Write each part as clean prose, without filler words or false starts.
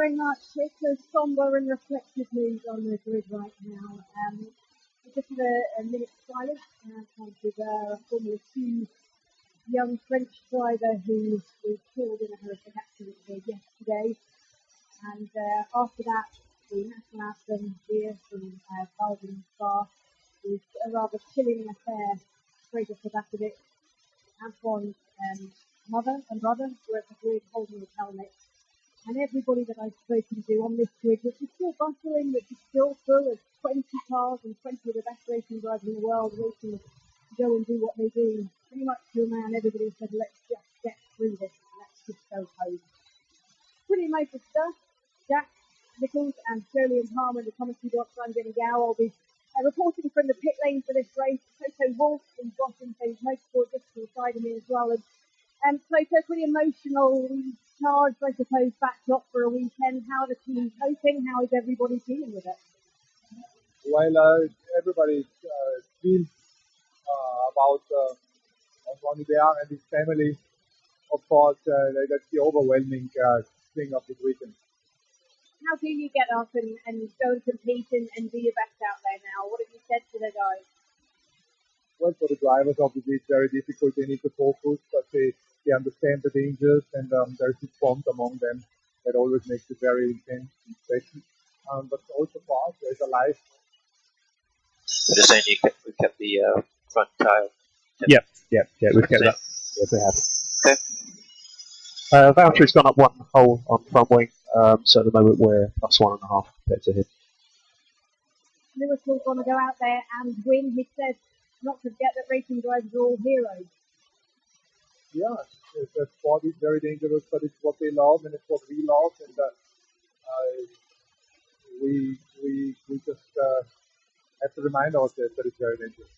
very much. It's a somber and reflective mood on the grid right now. We just had a minute's silence with a Formula 2 young French driver who was killed in a horrific accident here yesterday. And after that, the national anthem here from Belgium Spa was a rather chilling affair straight off the back of it. Antoine's mother and brother were at the grid holding his helmet. And everybody that I've spoken to on this grid, which is still bustling, which is still full of 20 cars and 20 of the best racing drivers in the world waiting to go and do what they do. Pretty much to a man, everybody said, let's just get through this. Let's just go home. Pretty amazing stuff. Jack Nichols and Shirley and Palmer in the commentary box. I'm Jenny Gow. I'll be reporting from the pit lane for this race. Toto Wolff in Boston Phase Motorsport just to the side of me as well. And Toto, pretty emotional, charged, I suppose, backdrop for a weekend. How are the team coping? How is everybody dealing with it? Well, everybody feels about Antoine Hubert and his family. Of course, that's the overwhelming thing of this weekend. How do you get up and go and compete and do your best out there now? What have you said to the guys? Well, for the drivers, obviously, it's very difficult. They need to focus, but they understand the dangers, and there's this bond among them that always makes it very intense and special. But also for us, there's a life. But you're saying we kept the front tire? Yeah, we've kept that. Yes, we have. Okay. Valtteri's gone up one hole on front wing, so at the moment we're plus 1.5 compared to him. Lewis will want to go out there and win. He said not to forget that racing drivers are all heroes. Yeah, the sport is very dangerous, but it's what they love and it's what we love, and we just have to remind ourselves that it's very dangerous.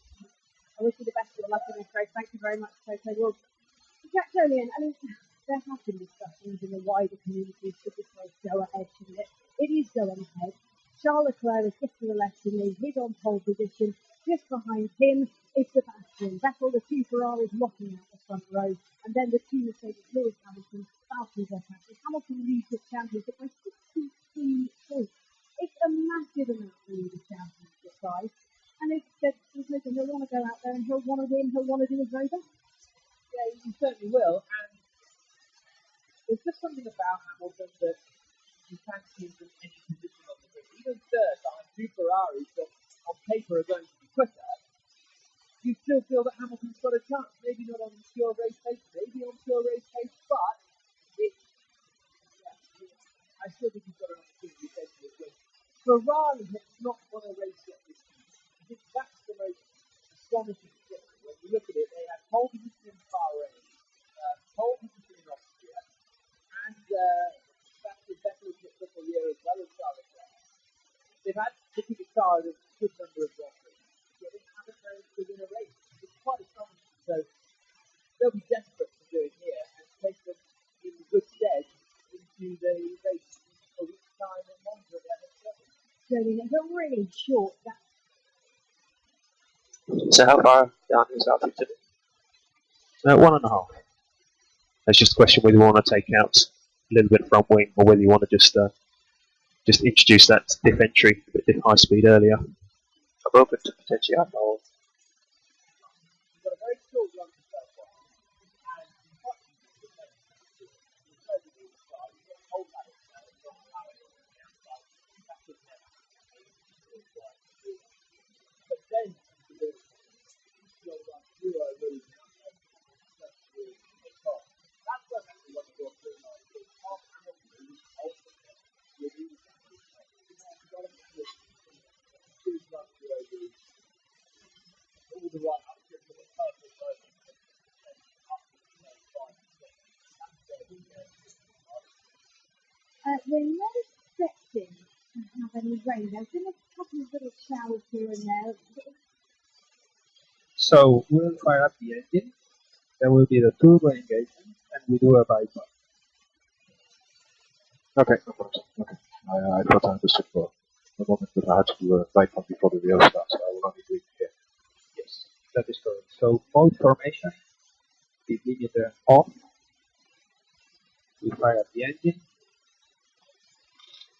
I wish you the best of luck in this race. Thank you very much, Toto. Well, Jack Jolien, I mean, there have been discussions in the wider community should this race go ahead, shouldn't it? It is going ahead. Charles Leclerc is just to the left of me. He's on pole position. Just behind him is Sebastian Vettel, the two Ferraris locking out the front row. And then the two Mercedes Lewis Hamilton, Valtteri Bottas. Hamilton leads the championship by 63 points. It's a massive amount to lead the championship by. And they said, listen, he'll want to go out there and he'll want to win, he'll want to do his very best. Yeah, he certainly will. And there's just something about Hamilton that you can't see from any position on the grid. Even third behind two Ferraris that on paper are going to be quicker, you still feel that Hamilton's got a chance. Maybe not on pure race pace, maybe on pure race pace, but I still think he's got an opportunity to win. Ferrari has not won a race yet this season. I think that's the most astonishing thing. When you look at it, they had pole position in Bahrain, pole position in Austria, and that's definitely picked up a year as well as Charles Leclerc. They've had to pick a car at a good number of Grand Prix, but they haven't managed to win a race. It's quite astonishing. So they'll be desperate to do it here and take them in good stead into the race in a week's time in Monza. Jolien, it's a really short gap. So how far down is Valtteri today? 1.5. It's just a question whether you want to take out a little bit front wing or whether you want to just introduce that diff entry, a bit diff high speed earlier. I'm open to potentially have all. You've got a very short run to first one, and what you can do is further the inside, you get hold that inside, and not allow it on the outside. That would never happen. But then you can do run through a really outside, that's really take off. That's what actually what the door through now is. Half Hamilton is ultimately with you. You've got to make two run through over all the right up to the perfect version up to the 5%. We're not expecting to have any rain. There's been a couple of little showers here and there. So we'll fire up the engine. There will be the turbo engagement, and we do a bypass. Okay. I thought I understood for the moment that I had to do a bypass before the real start, so I will only do it here. Yes, that is correct. So mode formation, the limiter off. We fire up the engine.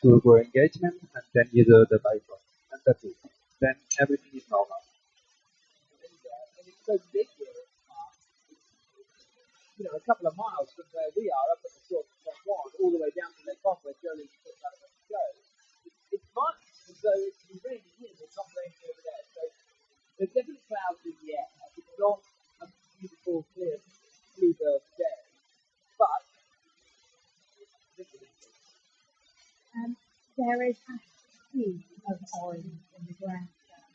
turbo engagement, and then you do the bypass, and that's it. Then everything is normal. And it's so big here. A couple of miles from where we are, up at the short stop one, all the way down to Lake Off, where Jolie's put out of go. It's much as though it's raining here, but it's not raining over there. So there's definitely clouds in the air. It's not a beautiful, clear, bluebird day, but there is a sea of orange in the grandstand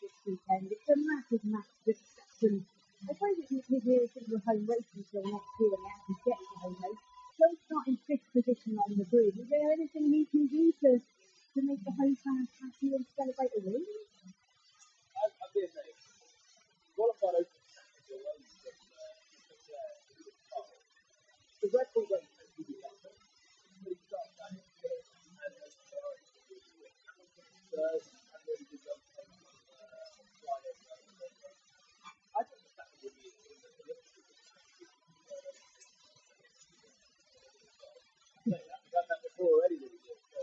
this weekend. It's a massive distraction. I suppose it's here sort of a home race until next year when we actually get to home race. Joe's not in fifth position on the grid. Is there anything he can do to make the home fans happy and celebrate a win? I'll be amazed. Qualified open Saturday away from the Red Bull race has to be better. But he starts out in fifth, and there's a priority to do it. Third, and really good job taking on Friday. I think the fact that we'll be I've done that before already with you, so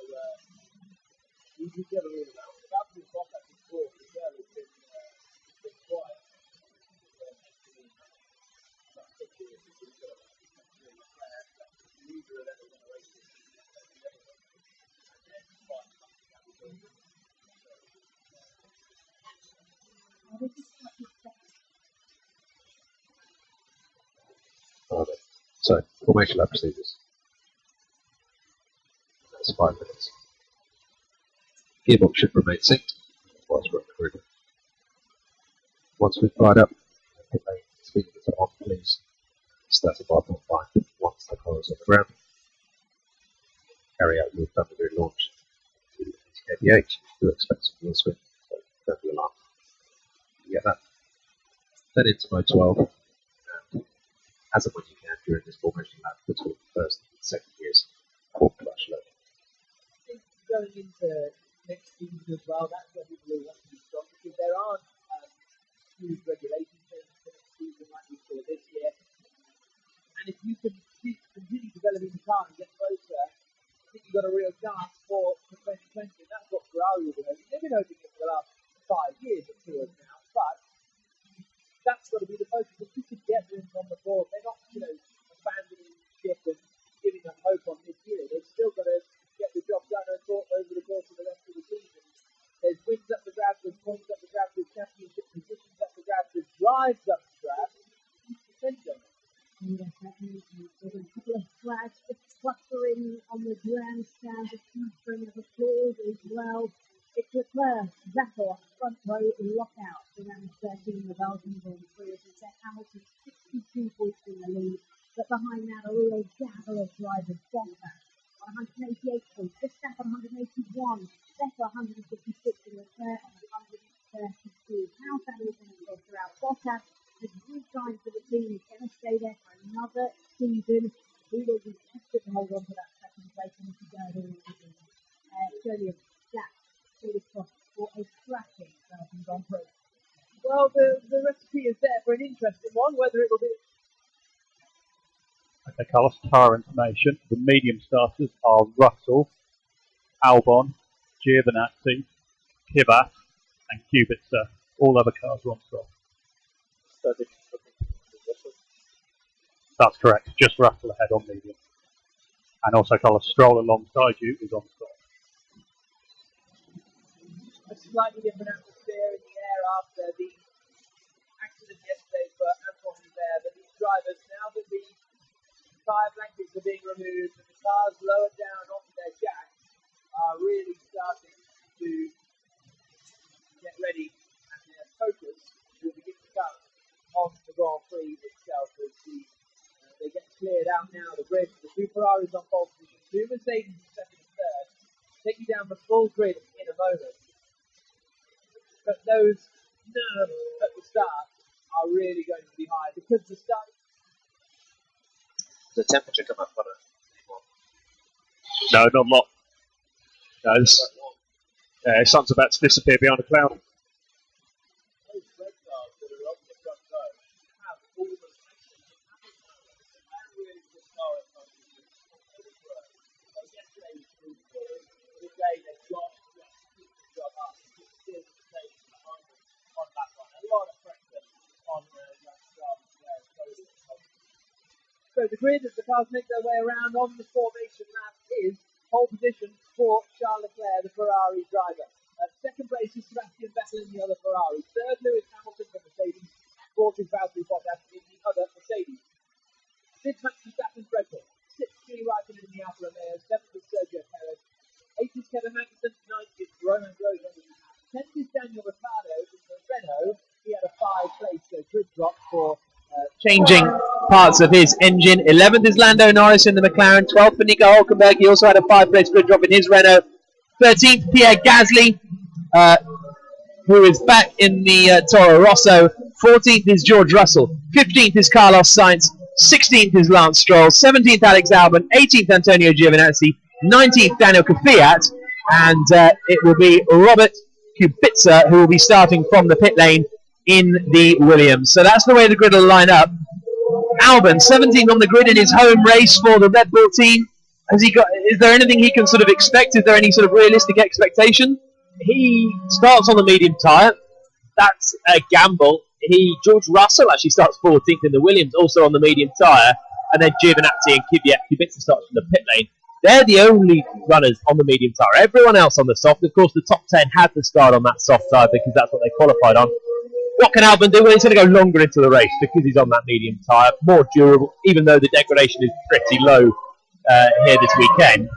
you never rule it out. About to spot that before as well, it's been quiet. So, formation lap procedures. That's 5 minutes. Gearbox should remain synced whilst we're on the grid. Once we've fired up, pit lane speed limits are on, please. It's 35.5 once the car is on the ground. Carry out your thunder grid launch to 80 kph. Do expect some wheel spin, so don't be alarmed. You get that? Then into mode 12, and as and when you can during this formation lap between first and second gears, full clutch load. I think going into next season as well, that's where people will want to be strong, because there aren't huge regulation changes for next season like we saw this year. And if you can continue developing the car and get closer, I think you've got a real chance for 2020, and that's what Ferrari will be hoping. They've been hoping it for the last 5 years at Tours now, but that's got to be the focus. If you can get them on the board, they're not, abandoning ship and giving up hope on this year. They've still got to get the job done over the course of the rest of the season. There's wins up the grab, there's points up the grab, there's championship positions up the grab, there's drives up the grab. Yes, there's a couple of flags just clustering on the grandstand, a clustering of applause as well. It's Leclerc, Vettel, front row lockout for round 13 of the Belgian Grand Prix as we set Hamilton 62 points in the lead, but behind that a real gather of drivers. Bottas on 188 points, Verstappen 181, Vettel 156 and Leclerc on 132. How that is going to go throughout. Bottas has re-signed for the team, he's going to stay there for another season. He will be tested to hold on to that second place and to go all season. Brilliant. That is for a cracking Belgian Grand Prix. Well, the recipe is there for an interesting one, whether it will be. Okay, Carlos, tyre information. The medium starters are Russell, Albon, Giovinazzi, Kvyat, and Kubica. All other cars are on stop. That's correct, just Russell ahead on medium. And also Carlos, Stroll alongside you is on stop. A slightly different atmosphere in the air after the accident yesterday for Acompanhe there, but these drivers, now that the tyre blankets are being removed and the cars lowered down onto their jacks, are really starting to get ready, and their focus will begin to come on the Grand Prix itself as they get cleared out now. The grid, the two Ferraris on pole position, two Mercedes second and third, take you down the full grid in a moment. But those nerves at the start are really going to be high because the start. The temperature come up on it. No, not a lot. No, the sun's about to disappear behind a cloud. Those red cars that are on the front row have all the really good car at front of you. So yesterday was So the grid, as the cars make their way around on the formation lap, is pole position for Charles Leclerc, the Ferrari driver. Second place is Sebastian Vettel in the other Ferrari. Third, Lewis Hamilton for Mercedes. Fourth is Valtteri Bottas in the other Mercedes. Fifth, Max Verstappen's Red Bull. Sixth, Kimi Raikkonen in the Alfa Romeo. Seventh is Sergio Perez. Eighth is Kevin Magnussen. Ninth is Roman Grosjean. 10th is Daniel Ricciardo in the Renault. He had a 5-place grid drop for changing parts of his engine. 11th is Lando Norris in the McLaren. 12th for Nico Hülkenberg. He also had a 5-place grid drop in his Renault. 13th, Pierre Gasly, who is back in the Toro Rosso. 14th is George Russell. 15th is Carlos Sainz. 16th is Lance Stroll. 17th, Alex Albon. 18th, Antonio Giovinazzi. 19th, Daniel Kvyat. And it will be Robert Kubica who will be starting from the pit lane in the Williams. So that's the way the grid will line up. Albon, 17th on the grid in his home race for the Red Bull team. Has he got? Is there anything he can sort of expect? Is there any sort of realistic expectation? He starts on the medium tyre. That's a gamble. George Russell actually starts 14th in the Williams, also on the medium tyre, and then Giovinazzi and Kubica starts from the pit lane. They're the only runners on the medium tyre. Everyone else on the soft. Of course, the top 10 had to start on that soft tyre because that's what they qualified on. What can Albon do? Well, he's going to go longer into the race because he's on that medium tyre, more durable, even though the degradation is pretty low here this weekend.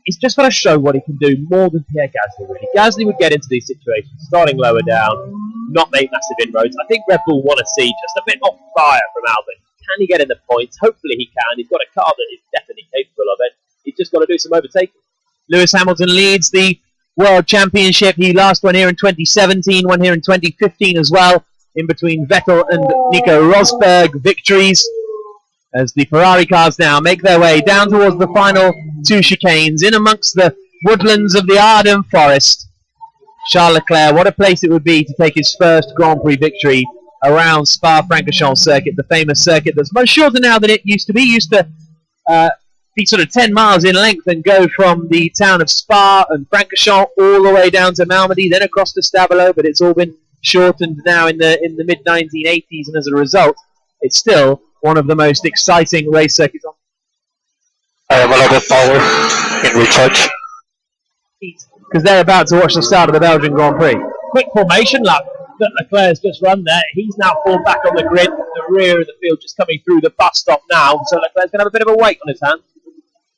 He's just got to show what he can do more than Pierre Gasly, really. Gasly would get into these situations, starting lower down, not make massive inroads. I think Red Bull want to see just a bit more fire from Albon. Can he get in the points? Hopefully he can. He's got a car that is definitely capable of it. He's just got to do some overtaking. Lewis Hamilton leads the World Championship. He last won here in 2017, won here in 2015 as well, in between Vettel and Nico Rosberg victories, as the Ferrari cars now make their way down towards the final two chicanes, in amongst the woodlands of the Ardennes Forest. Charles Leclerc, what a place it would be to take his first Grand Prix victory around Spa-Francorchamps circuit, the famous circuit that's much shorter now than it used to be. Used to be sort of 10 miles in length and go from the town of Spa and Francorchamps all the way down to Malmedy, then across to Stabilo, but it's all been shortened now in the mid-1980s, and as a result, it's still one of the most exciting race circuits on. I have a lot of power in recharge. Because they're about to watch the start of the Belgian Grand Prix. Quick formation lap that Leclerc's just run there. He's now formed back on the grid, the rear of the field just coming through the bus stop now, so Leclerc's going to have a bit of a weight on his hands.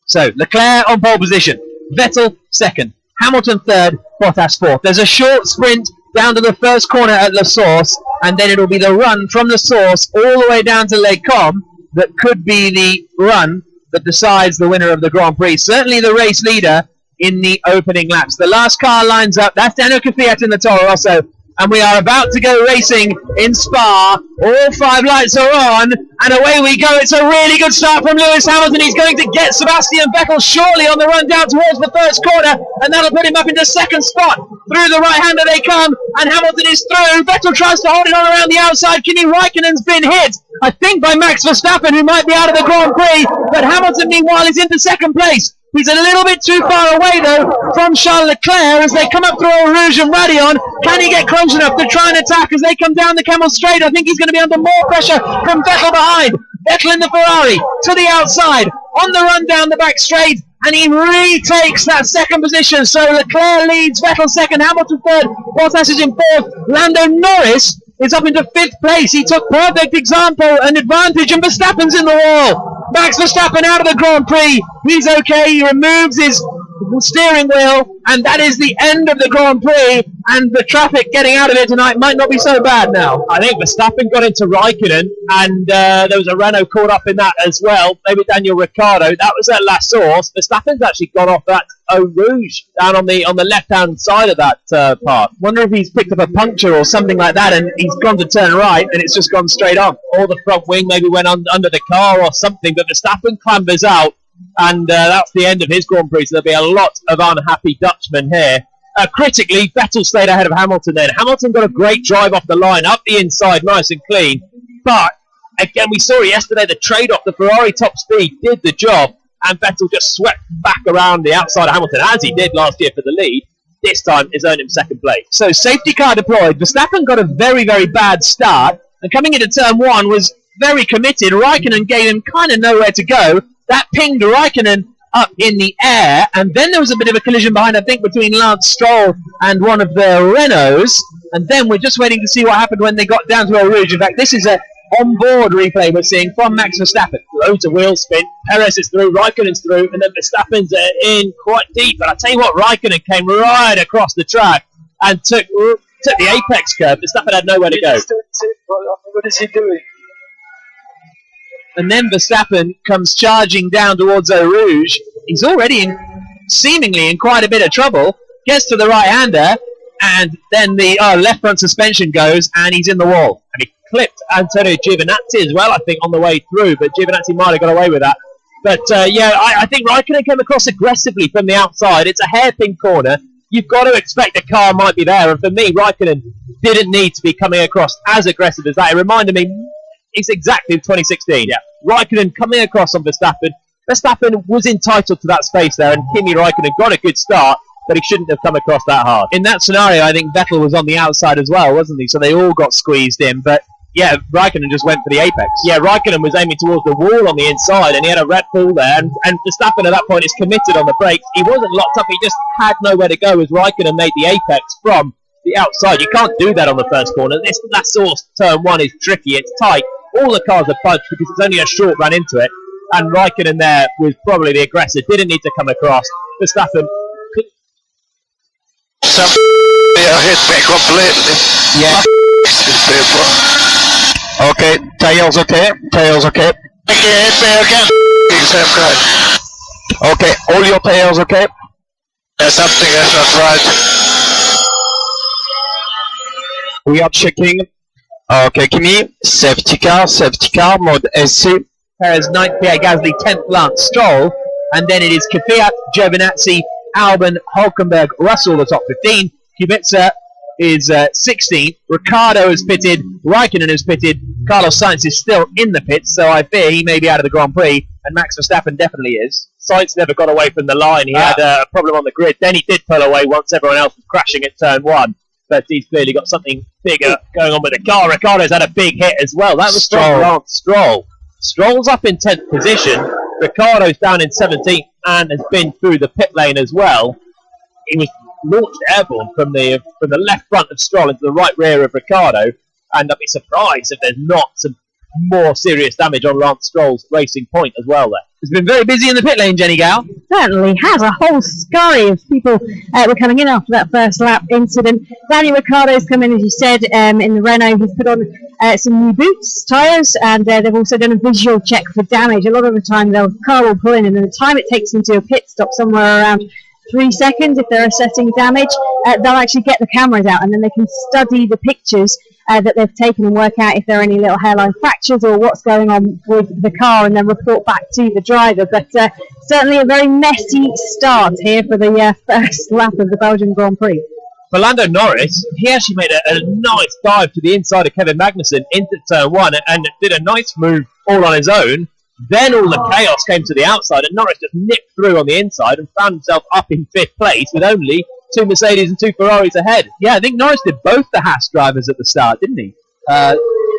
So, Leclerc on pole position, Vettel second, Hamilton third, Bottas fourth. There's a short sprint down to the first corner at La Source, and then it'll be the run from La Source all the way down to Les Combes that could be the run that decides the winner of the Grand Prix. Certainly the race leader in the opening laps. The last car lines up. That's Daniel Kvyat in the Toro Rosso. And we are about to go racing in Spa. All 5 lights are on, and away we go. It's a really good start from Lewis Hamilton. He's going to get Sebastian Vettel shortly on the run down towards the first corner, and that'll put him up into second spot. Through the right-hander they come, and Hamilton is through. Vettel tries to hold it on around the outside. Kimi Raikkonen's been hit, I think, by Max Verstappen, who might be out of the Grand Prix, but Hamilton, meanwhile, is into second place. He's a little bit too far away, though, from Charles Leclerc as they come up through Eau Rouge and Raidillon. Can he get close enough to try and attack as they come down the Camel Straight? I think he's going to be under more pressure from Vettel behind. Vettel in the Ferrari to the outside, on the run down the back straight, and he retakes that second position. So Leclerc leads, Vettel second, Hamilton third, Bottas is in fourth. Lando Norris is up into 5th place. He took perfect example and advantage, and Verstappen's in the wall. Max Verstappen out of the Grand Prix. He's okay. He removes his steering wheel, and that is the end of the Grand Prix, and the traffic getting out of it tonight might not be so bad now. I think Verstappen got into Raikkonen, and there was a Renault caught up in that as well. Maybe Daniel Ricciardo. That was at La Source. Verstappen's actually got off that Eau Rouge down on the left-hand side of that part. Wonder if he's picked up a puncture or something like that, and he's gone to turn right, and it's just gone straight on. Or the front wing maybe went under the car or something, but Verstappen clambers out, and that's the end of his Grand Prix, so there'll be a lot of unhappy Dutchmen here. Critically, Vettel stayed ahead of Hamilton then. Hamilton got a great drive off the line, up the inside, nice and clean. But, again, we saw yesterday the trade-off, the Ferrari top speed did the job, and Vettel just swept back around the outside of Hamilton, as he did last year for the lead. This time, it's earned him second place. So, safety car deployed. Verstappen got a very, very bad start, and coming into turn 1 was very committed. Raikkonen gave him kind of nowhere to go. That pinged Raikkonen up in the air, and then there was a bit of a collision behind, I think, between Lance Stroll and one of the Renaults, and then we're just waiting to see what happened when they got down to Eau Rouge. In fact, this is a on-board replay we're seeing from Max Verstappen. Loads of wheel spin, Perez is through, Raikkonen's through, and then Verstappen's in quite deep, but I tell you what, Raikkonen came right across the track and took the apex curve. Verstappen had nowhere to go. What is he doing? And then Verstappen comes charging down towards Eau Rouge. He's already seemingly in quite a bit of trouble. Gets to the right-hander, and then the left front suspension goes, and he's in the wall. And he clipped Antonio Giovinazzi as well, I think, on the way through, but Giovinazzi might have got away with that. But, I think Raikkonen came across aggressively from the outside. It's a hairpin corner. You've got to expect a car might be there, and for me, Raikkonen didn't need to be coming across as aggressive as that. It reminded me, it's exactly 2016. Yeah, Raikkonen coming across on Verstappen. Verstappen was entitled to that space there, and Kimi Raikkonen got a good start, but he shouldn't have come across that hard. In that scenario, I think Vettel was on the outside as well, wasn't he? So they all got squeezed in, but yeah, Raikkonen just went for the apex. Yeah, Raikkonen was aiming towards the wall on the inside, and he had a Red Bull there, and Verstappen at that point is committed on the brakes. He wasn't locked up, he just had nowhere to go as Raikkonen made the apex from the outside. You can't do that on the first corner. This last source turn one is tricky, it's tight. All the cars are bunched because it's only a short run into it, and Raikkonen there was probably the aggressor, didn't need to come across. Verstappen hit me completely. Yeah. Okay, tails okay, tails okay. Okay, hit me again. Same guy. Okay, all your tails okay. Yeah, something is not right. We are checking. Okay, Kimi, safety car, mode SC. Perez 9th, Pierre Gasly 10th, Lance Stroll, and then it is Kvyat, Giovinazzi, Albon, Hulkenberg, Russell, the top 15. Kubica is 16th. Ricciardo has pitted. Raikkonen has pitted. Carlos Sainz is still in the pits, so I fear he may be out of the Grand Prix, and Max Verstappen definitely is. Sainz never got away from the line. He had a problem on the grid. Then he did pull away once everyone else was crashing at turn one. But he's clearly got something bigger going on with the car. Ricciardo's had a big hit as well. That was from Lance Stroll. Stroll's up in 10th position. Ricciardo's down in 17th and has been through the pit lane as well. He was launched airborne from the left front of Stroll into the right rear of Ricciardo. And I'd be surprised if there's not some more serious damage on Lance Stroll's racing point as well there. It's been very busy in the pit lane, Jenny Gal. Certainly has. A whole scurry of people were coming in after that first lap incident. Daniel Ricciardo's come in, as you said, in the Renault. He's put on some new boots, tyres, and they've also done a visual check for damage. A lot of the time, the car will pull in, and the time it takes them to a pit stop, somewhere around 3 seconds, if they're assessing damage, they'll actually get the cameras out, and then they can study the pictures that they've taken and work out if there are any little hairline fractures or what's going on with the car, and then report back to the driver. But certainly a very messy start here for the first lap of the Belgian Grand Prix. For Lando Norris, he actually made a nice dive to the inside of Kevin Magnussen into turn one and did a nice move all on his own. Then all the chaos came to the outside, and Norris just nipped through on the inside and found himself up in 5th place with only 2 Mercedes and 2 Ferraris ahead. Yeah, I think Norris did both the Haas drivers at the start, didn't he?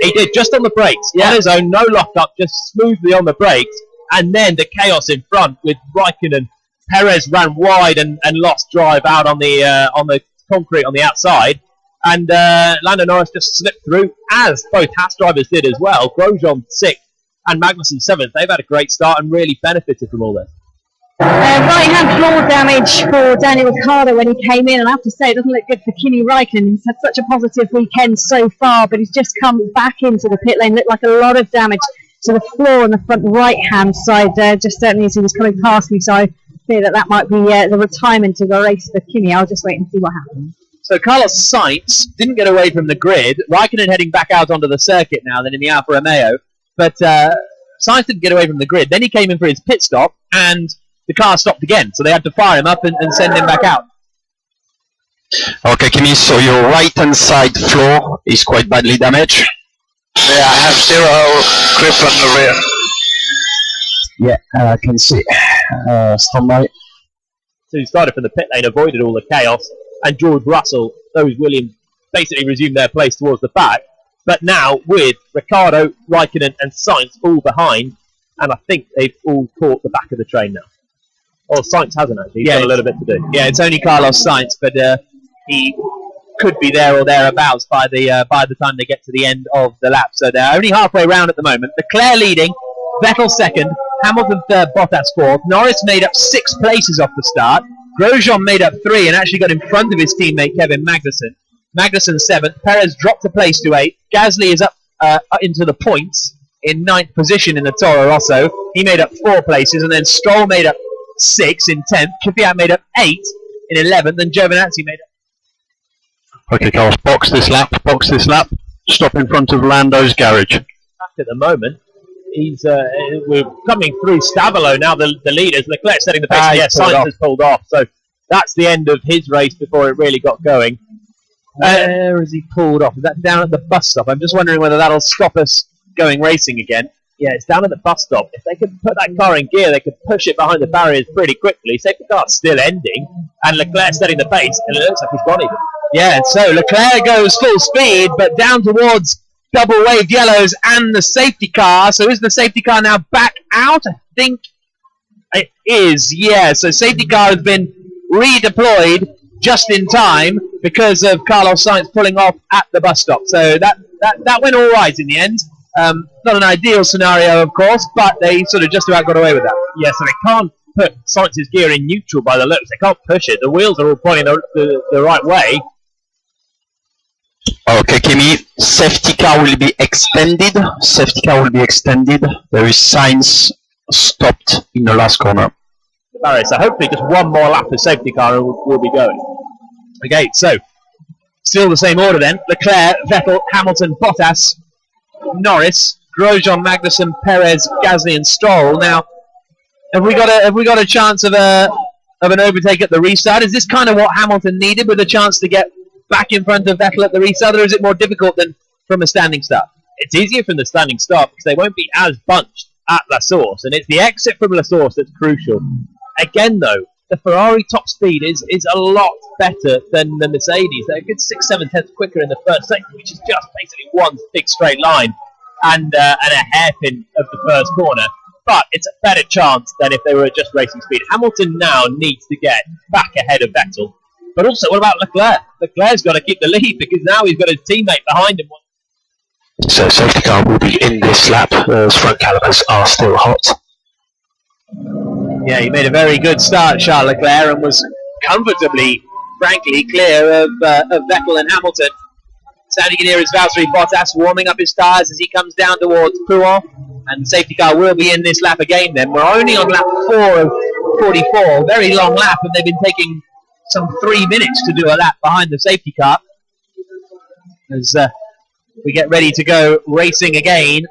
He did, just on the brakes. Yeah. On his own, no lock-up, just smoothly on the brakes. And then the chaos in front with Raikkonen. Perez ran wide and lost drive out on the concrete on the outside. And Lando Norris just slipped through, as both Haas drivers did as well. Grosjean 6th and Magnussen 7th. They've had a great start and really benefited from all this. Right-hand floor damage for Daniel Ricciardo when he came in, and I have to say it doesn't look good for Kimi Raikkonen. He's had such a positive weekend so far, but he's just come back into the pit lane. Looked like a lot of damage to the floor on the front right-hand side, just certainly as he was coming past me, so I fear that might be the retirement of the race for Kimi. I'll just wait and see what happens. So Carlos Sainz didn't get away from the grid. Raikkonen heading back out onto the circuit now, then in the Alfa Romeo, but Sainz didn't get away from the grid. Then he came in for his pit stop, and the car stopped again, so they had to fire him up and send him back out. Okay, Kimi, so your right-hand side floor is quite badly damaged. Yeah, I have 0 grip on the rear. Yeah, I can see. Stand by. So he started from the pit lane, avoided all the chaos, and George Russell, those Williams, basically resumed their place towards the back. But now, with Ricciardo, Raikkonen and Sainz all behind, and I think they've all caught the back of the train now. Oh, Sainz hasn't actually. He's got a little bit to do. Yeah, it's only Carlos Sainz, but he could be there or thereabouts by the time they get to the end of the lap. So they're only halfway round at the moment. Leclerc leading, Vettel second, Hamilton third, Bottas fourth. Norris made up 6 places off the start. Grosjean made up 3 and actually got in front of his teammate Kevin Magnussen. Magnussen 7th, Perez dropped a place to 8th. Gasly is up into the points in 9th position in the Toro Rosso. He made up 4 places, and then Stroll made up 6 in 10th. Kvyat made up 8 in 11th, and Giovinazzi made up. Okay, Carlos, box this lap, stop in front of Lando's garage. At the moment, he's we're coming through Stavolo now, the leaders. Leclerc setting the pace, Sainz has pulled off, so that's the end of his race before it really got going. Where has he pulled off? Is that down at the bus stop? I'm just wondering whether that'll stop us going racing again. Yeah, it's down at the bus stop. If they could put that car in gear, they could push it behind the barriers pretty quickly. Safety car's still ending, and Leclerc setting the pace, and it looks like he's gone even. Yeah, so Leclerc goes full speed, but down towards double waved yellows and the safety car. So is the safety car now back out? I think it is, yeah. So safety car has been redeployed just in time because of Carlos Sainz pulling off at the bus stop. So that went all right in the end. Not an ideal scenario, of course, but they sort of just about got away with that. Yeah, so they can't put Sainz's gear in neutral by the looks. They can't push it. The wheels are all pointing the right way. Okay, Kimi, safety car will be extended. There is Sainz stopped in the last corner. So hopefully just one more lap of safety car and we'll be going. Okay, so still the same order then. Leclerc, Vettel, Hamilton, Bottas, Norris, Grosjean, Magnussen, Perez, Gasly and Stroll. Now, have we got a chance of an overtake at the restart? Is this kind of what Hamilton needed, with a chance to get back in front of Vettel at the restart, or is it more difficult than from a standing start? It's easier from the standing start because they won't be as bunched at La Source, and it's the exit from La Source that's crucial. Again, though, the Ferrari top speed is a lot better than the Mercedes. They're a good 6-7 tenths quicker in the first sector, which is just basically one big straight line and a hairpin of the first corner. But it's a better chance than if they were at just racing speed. Hamilton now needs to get back ahead of Vettel. But also, what about Leclerc? Leclerc's got to keep the lead because now he's got a teammate behind him. So safety car will be in this lap. Those front calipers are still hot. Yeah, he made a very good start, Charles Leclerc, and was comfortably, frankly, clear of Vettel and Hamilton. Standing in here is Valtteri Bottas warming up his tyres as he comes down towards Pouin, and safety car will be in this lap again then. We're only on lap 4 of 44, very long lap, and they've been taking some 3 minutes to do a lap behind the safety car. As we get ready to go racing again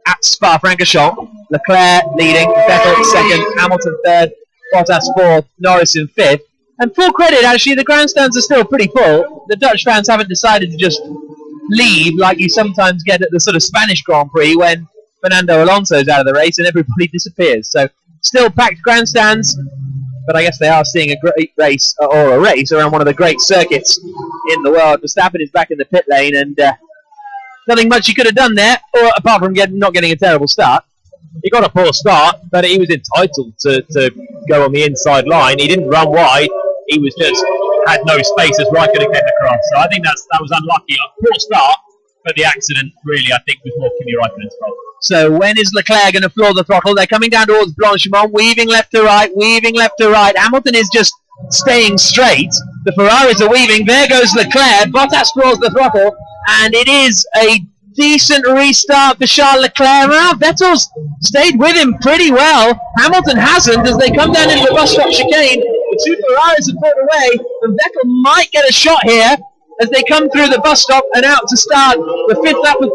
at Spa-Francorchamps. Leclerc leading, Vettel second, Hamilton third, Bottas fourth, Norris in fifth. And full credit, actually, the grandstands are still pretty full. The Dutch fans haven't decided to just leave like you sometimes get at the sort of Spanish Grand Prix when Fernando Alonso's out of the race and everybody disappears. So still packed grandstands, but I guess they are seeing a great race, or a race around one of the great circuits in the world. Verstappen is back in the pit lane, and nothing much he could have done there, or apart from not getting a terrible start. He got a poor start, but he was entitled to go on the inside line. He didn't run wide. He was just had no space as Raikkonen came across. So I think that was unlucky. A poor start, but the accident really, I think, was more Kimi Raikkonen's fault. So when is Leclerc going to floor the throttle? They're coming down towards Blanchimont, weaving left to right, weaving left to right. Hamilton is just staying straight. The Ferraris are weaving. There goes Leclerc. Bottas floors the throttle, and it is a decent restart for Charles Leclerc. Now, Vettel's stayed with him pretty well. Hamilton hasn't, as they come down into the bus stop chicane. The two Ferraris have pulled away, and Vettel might get a shot here as they come through the bus stop and out to start the 5th lap of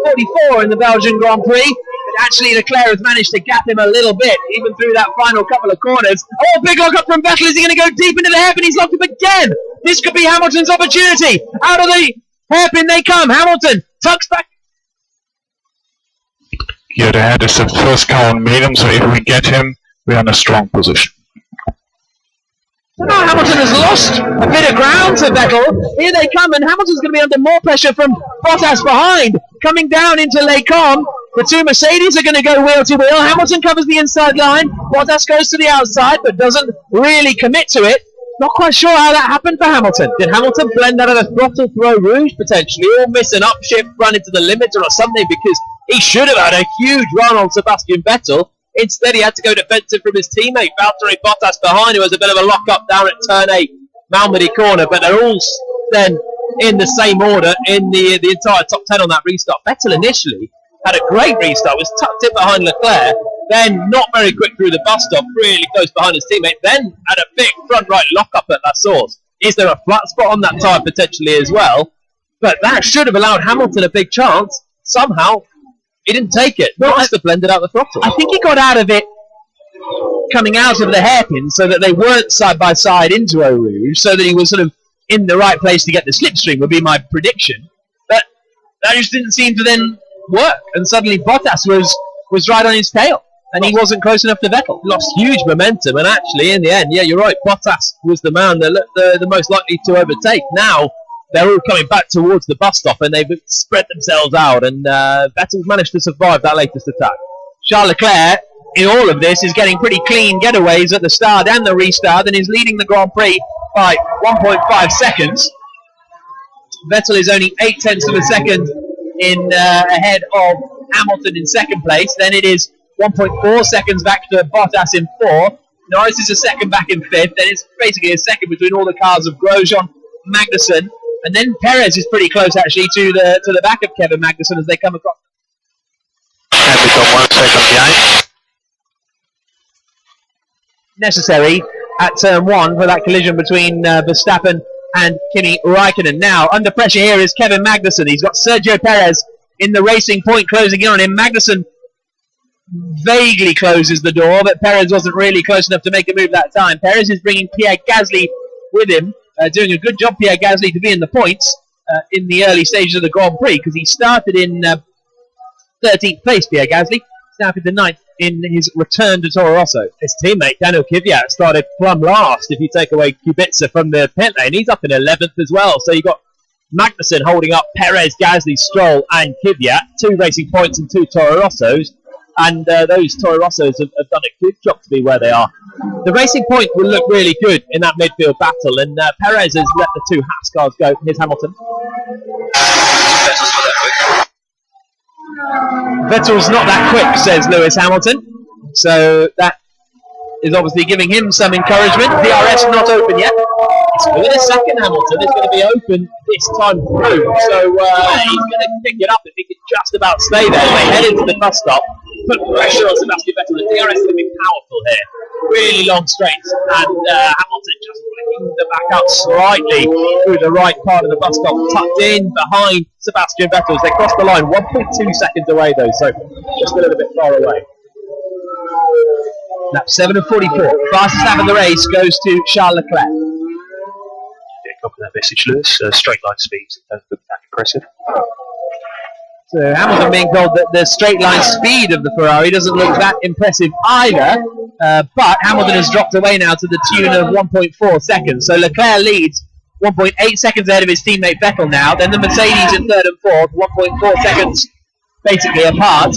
44 in the Belgian Grand Prix. But actually, Leclerc has managed to gap him a little bit, even through that final couple of corners. Oh, big lock up from Vettel. Is he going to go deep into the hairpin? He's locked up again. This could be Hamilton's opportunity. Out of the hairpin they come. Hamilton tucks back. Here ahead is the first car on medium, so if we get him, we're in a strong position. So now Hamilton has lost a bit of ground to Vettel. Here they come, and Hamilton's going to be under more pressure from Bottas behind. Coming down into Les Combes. The two Mercedes are going to go wheel to wheel. Hamilton covers the inside line. Bottas goes to the outside, but doesn't really commit to it. Not quite sure how that happened for Hamilton. Did Hamilton blend out of the throttle throw rouge, potentially, or miss an upshift run into the limiter or something? Because he should have had a huge run on Sebastian Vettel. Instead, he had to go defensive from his teammate, Valtteri Bottas, behind, who has a bit of a lock-up down at turn 8, Malmedy corner. But they're all then in the same order in the entire top 10 on that restart. Vettel initially had a great restart, was tucked in behind Leclerc, then not very quick through the bus stop, really close behind his teammate, then had a big front right lock-up at La Source. Is there a flat spot on that tyre potentially as well? But that should have allowed Hamilton a big chance. Somehow, he didn't take it. Must have blended out the throttle. I think he got out of it coming out of the hairpin so that they weren't side by side into Eau Rouge, so that he was sort of in the right place to get the slipstream, would be my prediction. But that just didn't seem to then work, and suddenly Bottas was right on his tail, and he wasn't close enough to Vettel. Lost huge momentum, and actually, in the end, yeah, you're right, Bottas was the man that looked the most likely to overtake. Now, they're all coming back towards the bus stop, and they've spread themselves out, and Vettel's managed to survive that latest attack. Charles Leclerc, in all of this, is getting pretty clean getaways at the start and the restart, and is leading the Grand Prix by 1.5 seconds. Vettel is only 0.8 of a second ahead of Hamilton in second place. Then it is 1.4 seconds back to Bottas in 4th. Norris is a second back in 5th. Then it's basically a second between all the cars of Grosjean, Magnussen, and then Perez is pretty close actually to the back of Kevin Magnussen as they come across. Hamilton 1 second behind. Necessary at turn 1 for that collision between Verstappen and Kimi Räikkönen. Now, under pressure here is Kevin Magnussen. He's got Sergio Perez in the racing point closing in on him. Magnussen vaguely closes the door, but Perez wasn't really close enough to make a move that time. Perez is bringing Pierre Gasly with him, doing a good job, Pierre Gasly, to be in the points in the early stages of the Grand Prix, because he started in 13th place, Pierre Gasly, started the 9th in his return to Toro Rosso. His teammate, Daniel Kvyat, started plumb last if you take away Kubica from the pit lane. He's up in 11th as well, so you've got Magnussen holding up Perez, Gasly, Stroll and Kvyat, 2 racing points and 2 Toro Rossos, and those Toro Rossos have done a good job to be where they are. The racing point will look really good in that midfield battle, and Perez has let the 2 Haas cars go. Here's Hamilton. Vettel's not that quick, says Lewis Hamilton, so that is obviously giving him some encouragement. DRS not open yet. It's within a second, Hamilton is going to be open this time through, so he's going to pick it up if he can just about stay there. They head into the bus stop, put pressure on Sebastian Vettel. The DRS is going to be powerful here. Really long straights, and Hamilton just flicking the back up slightly through the right part of the bus stop, tucked in behind Sebastian Vettel as they cross the line. 1.2 seconds away though, so just a little bit far away. Lap 7 of 44. Fastest lap of the race goes to Charles Leclerc. Yeah, copy that message, Lewis. Straight line speeds don't look that impressive. So Hamilton being told that the straight line speed of the Ferrari doesn't look that impressive either, but Hamilton has dropped away now to the tune of 1.4 seconds. So Leclerc leads 1.8 seconds ahead of his teammate Vettel now, then the Mercedes in 3rd and 4th, 1.4 seconds basically apart.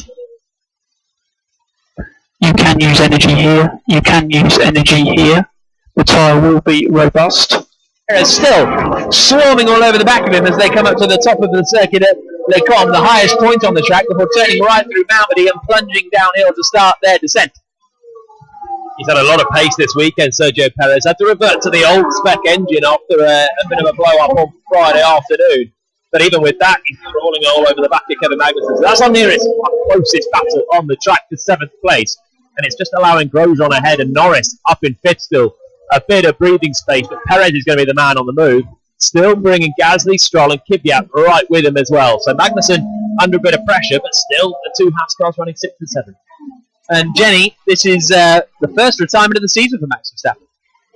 You can use energy here, you can use energy here. The tyre will be robust. Perez still swarming all over the back of him as they come up to the top of the circuit at Les Combes, the highest point on the track, before turning right through Malmedy and plunging downhill to start their descent. He's had a lot of pace this weekend, Sergio Perez. Had to revert to the old spec engine after a bit of a blow-up on Friday afternoon. But even with that, he's crawling all over the back of Kevin Magnussen. So that's our closest battle on the track to 7th place. And it's just allowing Grosjean ahead and Norris up in 5th still. A bit of breathing space, but Perez is going to be the man on the move. Still bringing Gasly, Stroll and Kvyat right with him as well. So Magnussen under a bit of pressure, but still the 2 Haas cars running 6th and 7th. And Jenny, this is the first retirement of the season for Max Verstappen.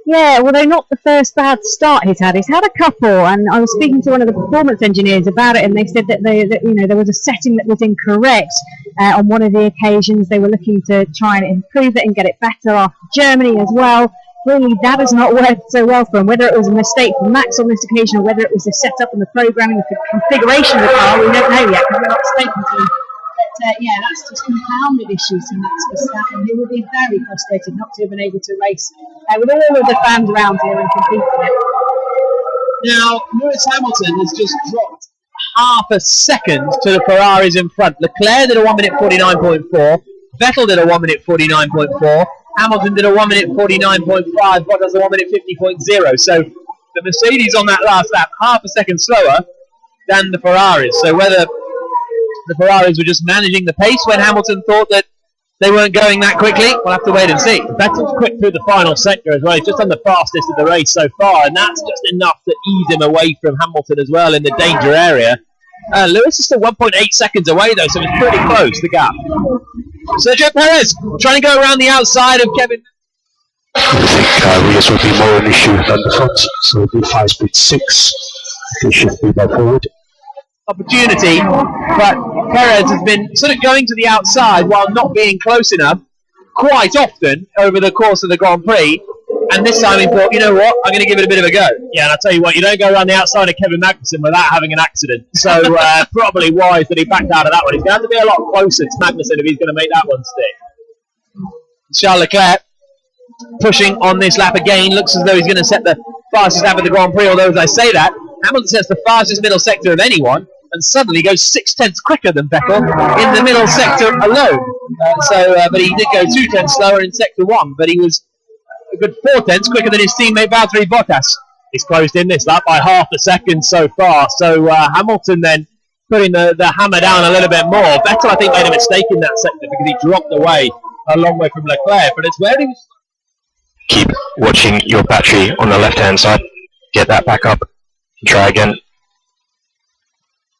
Yeah, well, they're not the first bad start he's had. He's had a couple, and I was speaking to one of the performance engineers about it, and they said that there was a setting that was incorrect on one of the occasions. They were looking to try and improve it and get it better after Germany as well. clearly that has not worked so well for him. Whether it was a mistake from Max on this occasion, or whether it was the setup and the programming, the configuration of the car, we don't know yet because we're not spoken to him. But yeah, that's just compounded issues for Max Verstappen. He will be very frustrated not to have been able to race with all of the fans around here and compete in it. Now, Lewis Hamilton has just dropped half a second to the Ferraris in front. Leclerc did a 1 minute 49.4. Vettel did a 1 minute 49.4. Hamilton did a 1 minute 49.5. Bottas a 1 minute 50.0. So the Mercedes on that last lap, half a second slower than the Ferraris. So whether the Ferraris were just managing the pace when Hamilton thought that they weren't going that quickly, we'll have to wait and see. Vettel's quick through the final sector as well. He's just on the fastest of the race so far, and that's just enough to ease him away from Hamilton as well in the danger area. Lewis is still 1.8 seconds away though, so it's pretty close, the gap. Sergio Perez trying to go around the outside of Kevin. I think Rios will be more an issue than the front, so it'll be 5 speed 6. They should move that forward. Opportunity, but Perez has been sort of going to the outside while not being close enough quite often over the course of the Grand Prix, and this time he thought, you know what, I'm going to give it a bit of a go. Yeah, and I'll tell you what, you don't go around the outside of Kevin Magnussen without having an accident, so probably wise that he backed out of that one. He's going to have to be a lot closer to Magnussen if he's going to make that one stick. Charles Leclerc pushing on this lap again, looks as though he's going to set the fastest lap of the Grand Prix, although as I say that, Hamilton sets the fastest middle sector of anyone, and suddenly goes 6/10 quicker than Vettel in the middle sector alone. But he did go 2/10 slower in sector 1, but he was a good 4/10 quicker than his teammate Valtteri Bottas. He's closed in this lap by half a second so far, so Hamilton then putting the hammer down a little bit more. Vettel, I think, made a mistake in that sector because he dropped away a long way from Leclerc, but it's where he was... Keep watching your battery on the left-hand side. Get that back up. Try again.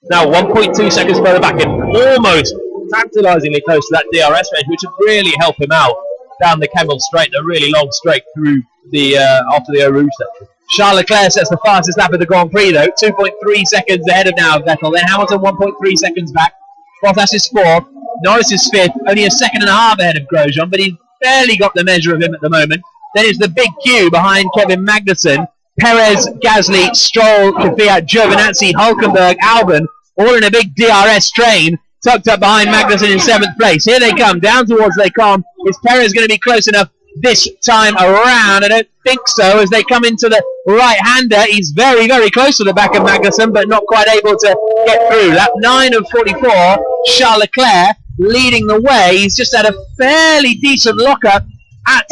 Now 1.2 seconds further back in, almost tantalisingly close to that DRS range, which would really help him out down the Kemmel Straight, the really long straight through the after the Eau Rouge section. Charles Leclerc sets the fastest lap of the Grand Prix though, 2.3 seconds ahead of now Vettel. Then Hamilton 1.3 seconds back. Bottas is 4th, Norris is 5th, only a second and a half ahead of Grosjean, but he's barely got the measure of him at the moment. Then it's the big queue behind Kevin Magnussen. Perez, Gasly, Stroll, Kvyat, Giovinazzi, Hulkenberg, Albon, all in a big DRS train, tucked up behind Magnussen in 7th place. Here they come, down towards Les Combes. Is Perez going to be close enough this time around? I don't think so, as they come into the right-hander. He's very, very close to the back of Magnussen, but not quite able to get through. Lap 9 of 44, Charles Leclerc leading the way. He's just had a fairly decent lock-up at...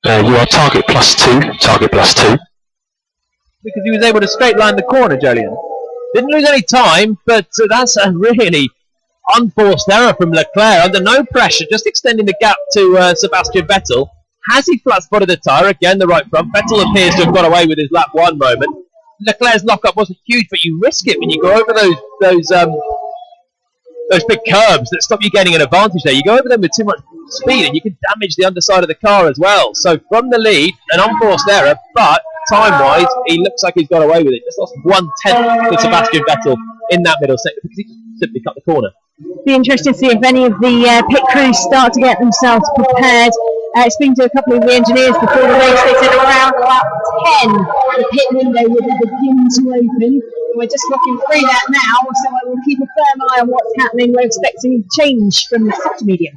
you are target +2, because he was able to straight line the corner, Jolien. Didn't lose any time, but that's a really unforced error from Leclerc under no pressure, just extending the gap to Sebastian Vettel. Has he flat spotted the tyre? Again, the right front. Vettel appears to have got away with his lap 1 moment. Leclerc's lock-up wasn't huge, but you risk it when you go over those big curbs that stop you getting an advantage there. You go over them with too much speed and you can damage the underside of the car as well. So from the lead, an unforced error, but time-wise, he looks like he's got away with it. Just lost 1/10 to Sebastian Vettel in that middle sector because he just simply cut the corner. Be interested to see if any of the pit crews start to get themselves prepared. Speaking to a couple of the engineers before the race, they said around about 10 the pit window will begin to open. We're just looking through that now, so I will keep a firm eye on what's happening. We're expecting change from the soft medium.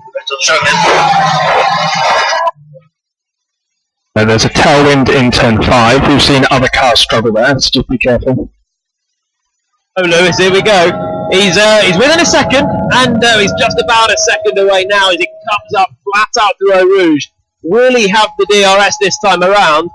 And there's a tailwind in turn 5. We've seen other cars struggle there, so just be careful. Oh, Lewis, here we go. He's within a second, and he's just about a second away now as he comes up flat out through Eau Rouge. Will he have the DRS this time around?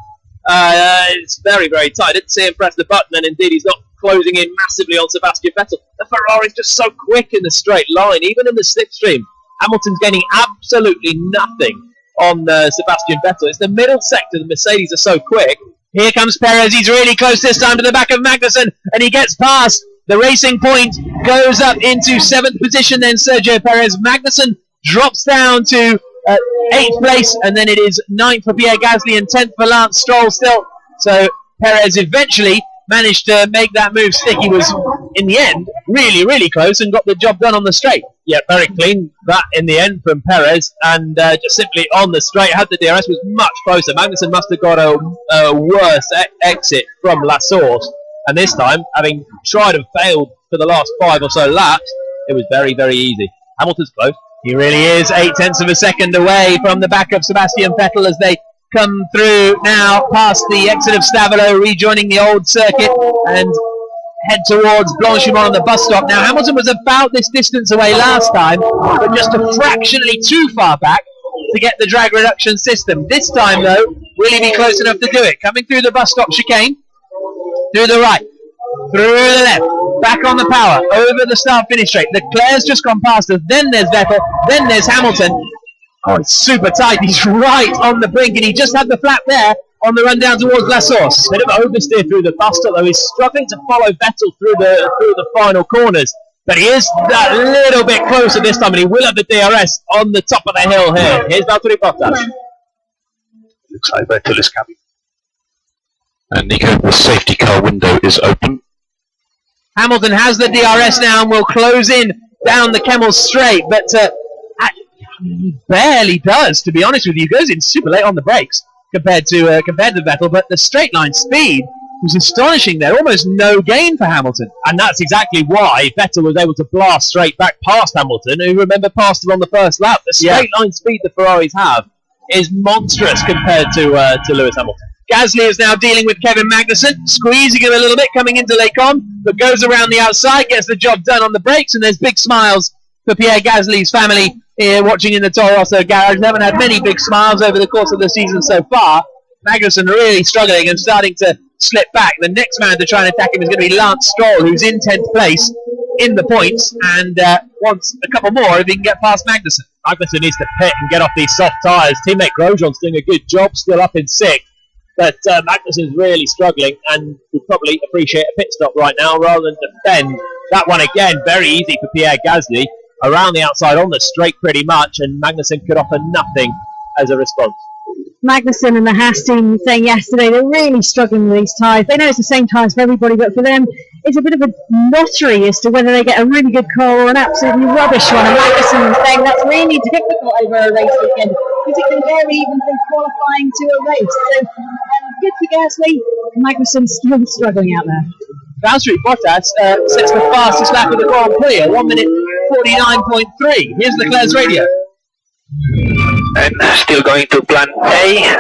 It's very, very tight. I didn't see him press the button, and indeed he's not closing in massively on Sebastian Vettel. The Ferrari's just so quick in the straight line, even in the slipstream. Hamilton's gaining absolutely nothing on Sebastian Vettel. It's the middle sector, the Mercedes are so quick. Here comes Perez, he's really close this time to the back of Magnussen, and he gets past. The Racing Point goes up into 7th position, then Sergio Perez. Magnussen drops down to 8th place, and then it is 9th for Pierre Gasly and 10th for Lance Stroll still. So Perez eventually managed to make that move stick. He was in the end, really, really close and got the job done on the straight. Yeah, very clean that in the end from Perez, and just simply on the straight. Had the DRS was much closer. Magnussen must have got a worse exit from La Source, and this time, having tried and failed for the last 5 or so laps, it was very, very easy. Hamilton's close. He really is 0.8 of a second away from the back of Sebastian Vettel as they come through now past the exit of Stavolo, rejoining the old circuit and head towards Blanchimont on the bus stop. Now Hamilton was about this distance away last time, but just a fractionally too far back to get the drag reduction system. This time though, will he be close enough to do it? Coming through the bus stop chicane, through the right, through the left, back on the power, over the start-finish straight. Leclerc's just gone past us, then there's Vettel, then there's Hamilton. Oh, it's super tight, he's right on the brink, and he just had the flap there on the run down towards La Source. Bit of oversteer through the bus stop, though. He's struggling to follow Vettel through the final corners, but he is that little bit closer this time, and he will have the DRS on the top of the hill here. Here's Valtteri Bottas. Looks like Vettel is coming. And Nico, the safety car window is open. Hamilton has the DRS now and will close in down the Kemmel straight, but he barely does, to be honest with you. He goes in super late on the brakes compared to Vettel, but the straight line speed was astonishing there. Almost no gain for Hamilton. And that's exactly why Vettel was able to blast straight back past Hamilton, who, remember, passed him on the first lap. The straight line speed the Ferraris have is monstrous compared to Lewis Hamilton. Gasly is now dealing with Kevin Magnussen, squeezing him a little bit coming into Lecom, but goes around the outside, gets the job done on the brakes, and there's big smiles for Pierre Gasly's family here watching in the Toro Rosso garage. They haven't had many big smiles over the course of the season so far. Magnussen really struggling and starting to slip back. The next man to try and attack him is going to be Lance Stroll, who's in 10th place in the points and wants a couple more if he can get past Magnussen. Magnussen needs to pit and get off these soft tyres. Teammate Grosjean's doing a good job, still up in 6th. But Magnussen's really struggling and would probably appreciate a pit stop right now rather than defend. That one again, very easy for Pierre Gasly. Around the outside on the straight pretty much, and Magnussen could offer nothing as a response. Magnussen and the Haas team saying yesterday they're really struggling with these tyres. They know it's the same tyres for everybody, but for them it's a bit of a lottery as to whether they get a really good car or an absolutely rubbish one. And Magnussen saying that's really difficult over a race weekend, because it can vary even from qualifying to a race. So good for Gasly. Magnussen's still struggling out there. Valtteri Bottas sets the fastest lap of the Grand Prix at 1 minute 49.3. Here's Leclerc's radio. And still going to plan A.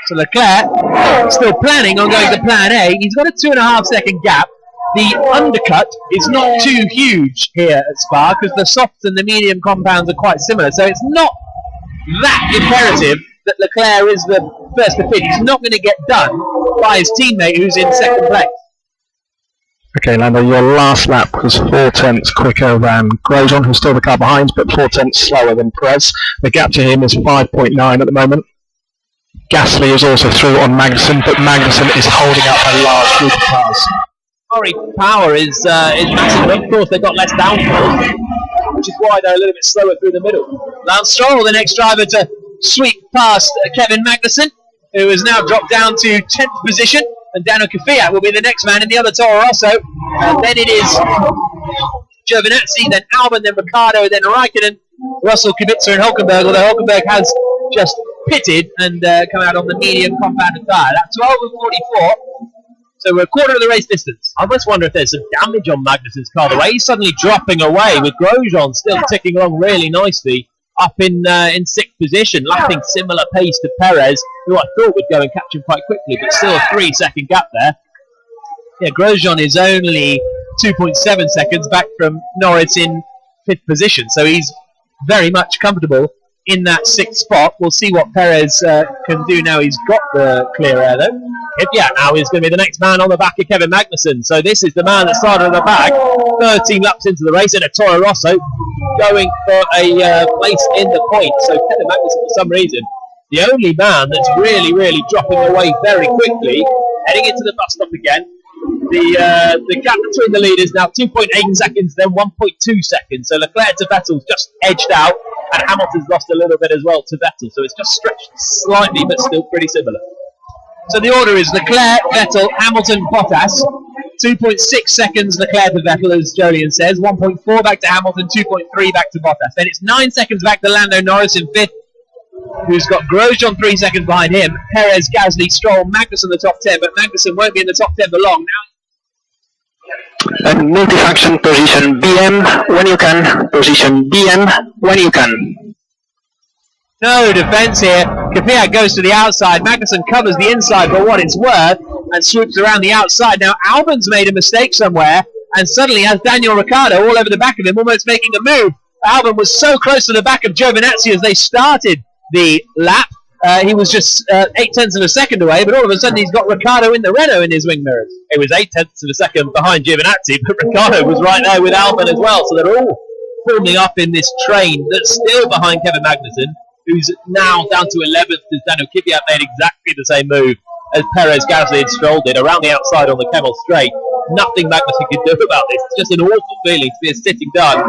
So Leclerc still planning on going to plan A. He's got a 2.5 second gap. The undercut is not too huge here at Spa because the soft and the medium compounds are quite similar. So it's not that imperative that Leclerc is the first to pit. He's not going to get done by his teammate who's in second place. Okay, Lando, your last lap was 4/10 quicker than Grosjean, who's still the car behind, but 4/10 slower than Perez. The gap to him is 5.9 at the moment. Gasly is also through on Magnussen, but Magnussen is holding up a large group of cars. Ferrari power is massive. Of course, they've got less downforce, which is why they're a little bit slower through the middle. Lance Stroll, the next driver to sweep past Kevin Magnussen, who has now dropped down to 10th position. And Daniel Kvyat will be the next man in the other Toro Rosso. And then it is Giovinazzi, then Albon, then Ricciardo, then Raikkonen, Russell, Kubica and Hülkenberg, although Hülkenberg has just pitted and come out on the medium compounded tyre. That's 12:44, so we're a quarter of the race distance. I almost wonder if there's some damage on Magnussen's car. The way he's suddenly dropping away with Grosjean still ticking along really nicely. Up in 6th position, lapping similar pace to Perez, who I thought would go and catch him quite quickly, but still a 3-second gap there. Yeah, Grosjean is only 2.7 seconds back from Norris in 5th position, so he's very much comfortable in that 6th spot. We'll see what Perez can do now he's got the clear air, though. Kvyat now is going to be the next man on the back of Kevin Magnussen. So this is the man that started at the back, 13 laps into the race in a Toro Rosso, going for a place in the points. So Kevin Magnussen, for some reason, the only man that's really, really dropping away very quickly, heading into the bus stop again. The gap between the leaders now 2.8 seconds, then 1.2 seconds. So Leclerc to Vettel's just edged out, and Hamilton's lost a little bit as well to Vettel. So it's just stretched slightly, but still pretty similar. So the order is Leclerc, Vettel, Hamilton, Bottas, 2.6 seconds Leclerc to Vettel, as Jolien says. 1.4 back to Hamilton, 2.3 back to Bottas. Then it's 9 seconds back to Lando Norris in 5th, who's got Grosjean 3 seconds behind him. Perez, Gasly, Stroll, Magnussen the top 10, but Magnussen won't be in the top 10 for long. Now, multifunction position BM when you can. Position BM when you can. no defence here. Kvyat goes to the outside. Magnussen covers the inside for what it's worth and swoops around the outside. Now Albon's made a mistake somewhere and suddenly has Daniel Ricciardo all over the back of him, almost making a move. Albon was so close to the back of Giovinazzi as they started the lap. He was just 0.8 of a second away, but all of a sudden he's got Ricciardo in the Renault in his wing mirrors. It was 0.8 of a second behind Giovinazzi, but Ricciardo was right there with Albon as well, so they're all forming up in this train that's still behind Kevin Magnussen, who's now down to 11th as Daniel Kvyat made exactly the same move as Perez, Gasly and Stroll did around the outside on the Kemmel Straight. Nothing Magnussen could do about this. It's just an awful feeling to be a sitting duck.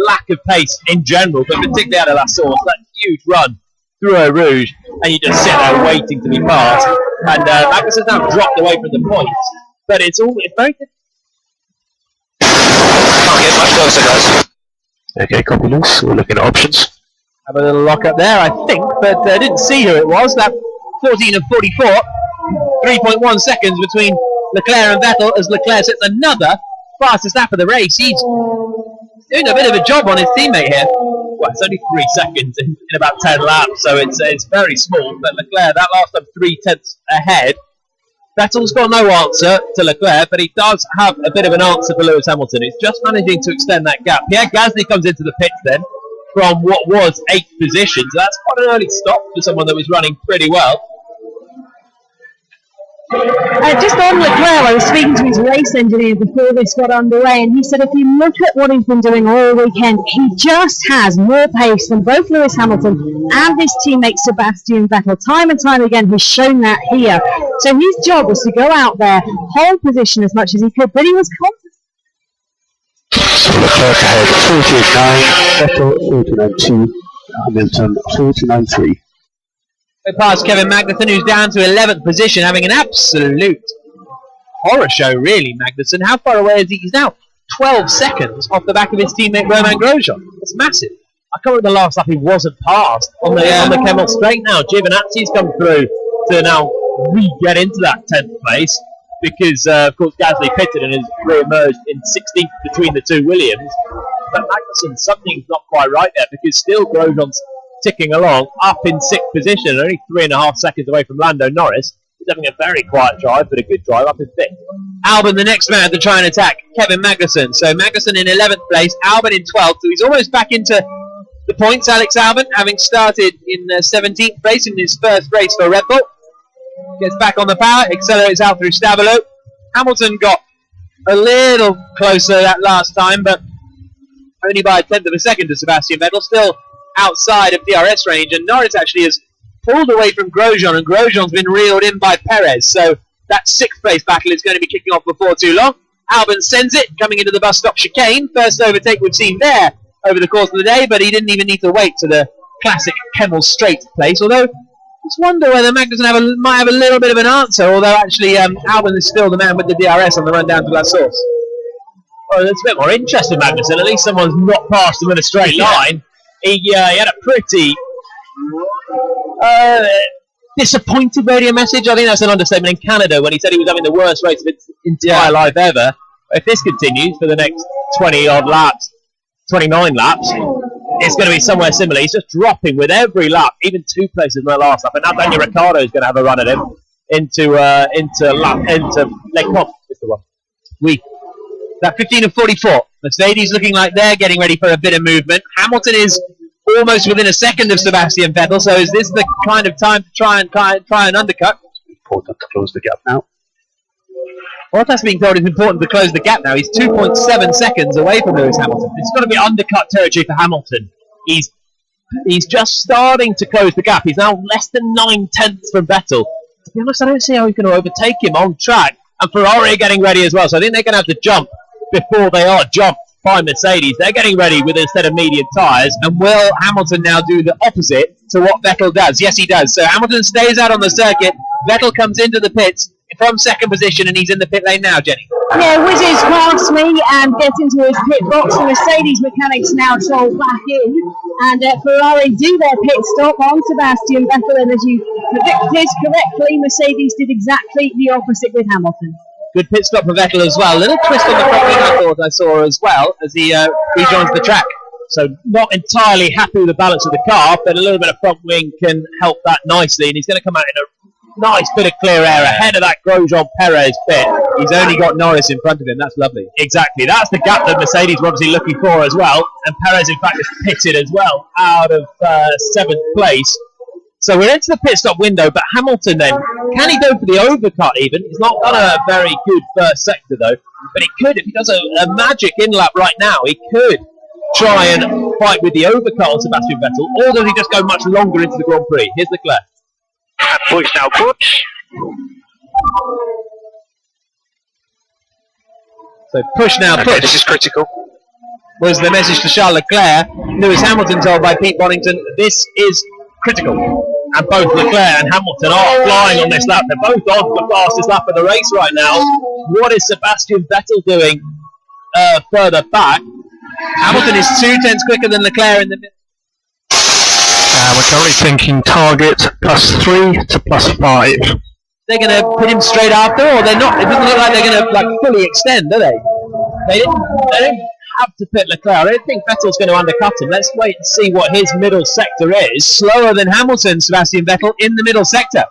Lack of pace in general, but particularly out of La Source, that huge run through Eau Rouge, and you just sit there waiting to be passed. And Magnussen's now dropped away from the points, but it's very good. Can't get much closer, guys. Okay, copy loose. We're looking at options. Have a little lock up there, I think, but I didn't see who it was. That 14 of 44, 3.1 seconds between Leclerc and Vettel as Leclerc sets another fastest lap of the race. He's doing a bit of a job on his teammate here. Well, it's only 3 seconds in about 10 laps, so it's very small. But Leclerc, that last time 0.3 ahead. Vettel's got no answer to Leclerc, but he does have a bit of an answer for Lewis Hamilton. He's just managing to extend that gap. Pierre Gasly comes into the pits then from what was 8th position, so that's quite an early stop for someone that was running pretty well. Just on Leclerc, I was speaking to his race engineer before this got underway, and he said if you look at what he's been doing all weekend, he just has more pace than both Lewis Hamilton and his teammate Sebastian Vettel. Time and time again, he's shown that here. So his job was to go out there, hold position as much as he could, but he was confident. So Leclerc ahead, 48.9, Vettel 49.2, Hamilton 49.3. They pass Kevin Magnussen, who's down to 11th position, having an absolute horror show, really, Magnussen. How far away is he? He's now 12 seconds off the back of his teammate Romain Grosjean. That's massive. I can't remember the last lap he wasn't passed on the Kemmel Straight now. Giovinazzi's come through to now re-get into that 10th place because, of course, Gasly pitted and has re-emerged in 16th between the two Williams. But Magnussen, something's not quite right there because still Grosjean's ticking along, up in 6th position, only 3.5 seconds away from Lando Norris. He's having a very quiet drive, but a good drive up in 5th. Albon, the next man to try and attack Kevin Magnussen. So Magnussen in 11th place, Albon in 12th, so he's almost back into the points, Alex Albon, having started in 17th place in his first race for Red Bull. Gets back on the power, accelerates out through Stabilo. Hamilton got a little closer that last time, but only by 1/10 of a second to Sebastian Vettel, still outside of DRS range, and Norris actually has pulled away from Grosjean, and Grosjean's been reeled in by Perez, so that 6th place battle is going to be kicking off before too long. Albon sends it, coming into the bus stop chicane, first overtake we've seen there over the course of the day, but he didn't even need to wait to the classic Kemmel Straight place, although I just wonder whether Magnussen might have a little bit of an answer, although actually Albon is still the man with the DRS on the run down to La Source. Well, it's a bit more interesting, Magnussen, at least someone's not passed him in a straight line. He had a pretty disappointed radio message. I think that's an understatement in Canada when he said he was having the worst race of his entire life ever. If this continues for the next 20-odd laps, 29 laps, it's going to be somewhere similar. He's just dropping with every lap, even 2 places in the last lap. And now Daniel Ricciardo is going to have a run at him into Lake Comp. Is the one. That 15 of 44. Mercedes looking like they're getting ready for a bit of movement. Hamilton is almost within a second of Sebastian Vettel, so is this the kind of time to try and undercut? Important to close the gap now. Bottas being told it's important to close the gap now. He's 2.7 seconds away from Lewis Hamilton. It's got to be undercut territory for Hamilton. He's just starting to close the gap. He's now less than 9/10 from Vettel. To be honest, I don't see how he's going to overtake him on track. And Ferrari are getting ready as well, so I think they're going to have to jump before they are jumped by Mercedes. They're getting ready with a set of medium tyres, and will Hamilton now do the opposite to what Vettel does? Yes, he does. So Hamilton stays out on the circuit. Vettel comes into the pits, from second position, and he's in the pit lane now, Jenny. Yeah, whizzes past me and gets into his pit box. The Mercedes mechanics now troll back in, and Ferrari do their pit stop on Sebastian Vettel. And as you predicted correctly, Mercedes did exactly the opposite with Hamilton. Good pit stop for Vettel as well. A little twist on the front wing I thought I saw as well as he rejoins the track. So not entirely happy with the balance of the car, but a little bit of front wing can help that nicely. And he's going to come out in a nice bit of clear air ahead of that Grosjean Perez pit. He's only got Norris in front of him. That's lovely. Exactly. That's the gap that Mercedes were obviously looking for as well. And Perez, in fact, is pitted as well out of 7th place. So we're into the pit stop window, but Hamilton then, can he go for the overcut even? He's not done a very good first sector though, but he could, if he does a magic in-lap right now, he could try and fight with the overcut on Sebastian Vettel, or does he just go much longer into the Grand Prix? Here's Leclerc. Push now, push. So push now, push. Okay, this is critical. Was the message to Charles Leclerc. Lewis Hamilton told by Pete Bonington, this is critical. And both Leclerc and Hamilton are flying on this lap. They're both on the fastest lap of the race right now. What is Sebastian Vettel doing further back? Hamilton is 2/10 quicker than Leclerc in the middle. We're currently thinking target +3 to +5. They're going to put him straight after, or they're not. It doesn't look like they're going to fully extend, do they? They didn't have to pit Leclerc. I don't think Vettel's going to undercut him. Let's wait and see what his middle sector is. Slower than Hamilton, Sebastian Vettel in the middle sector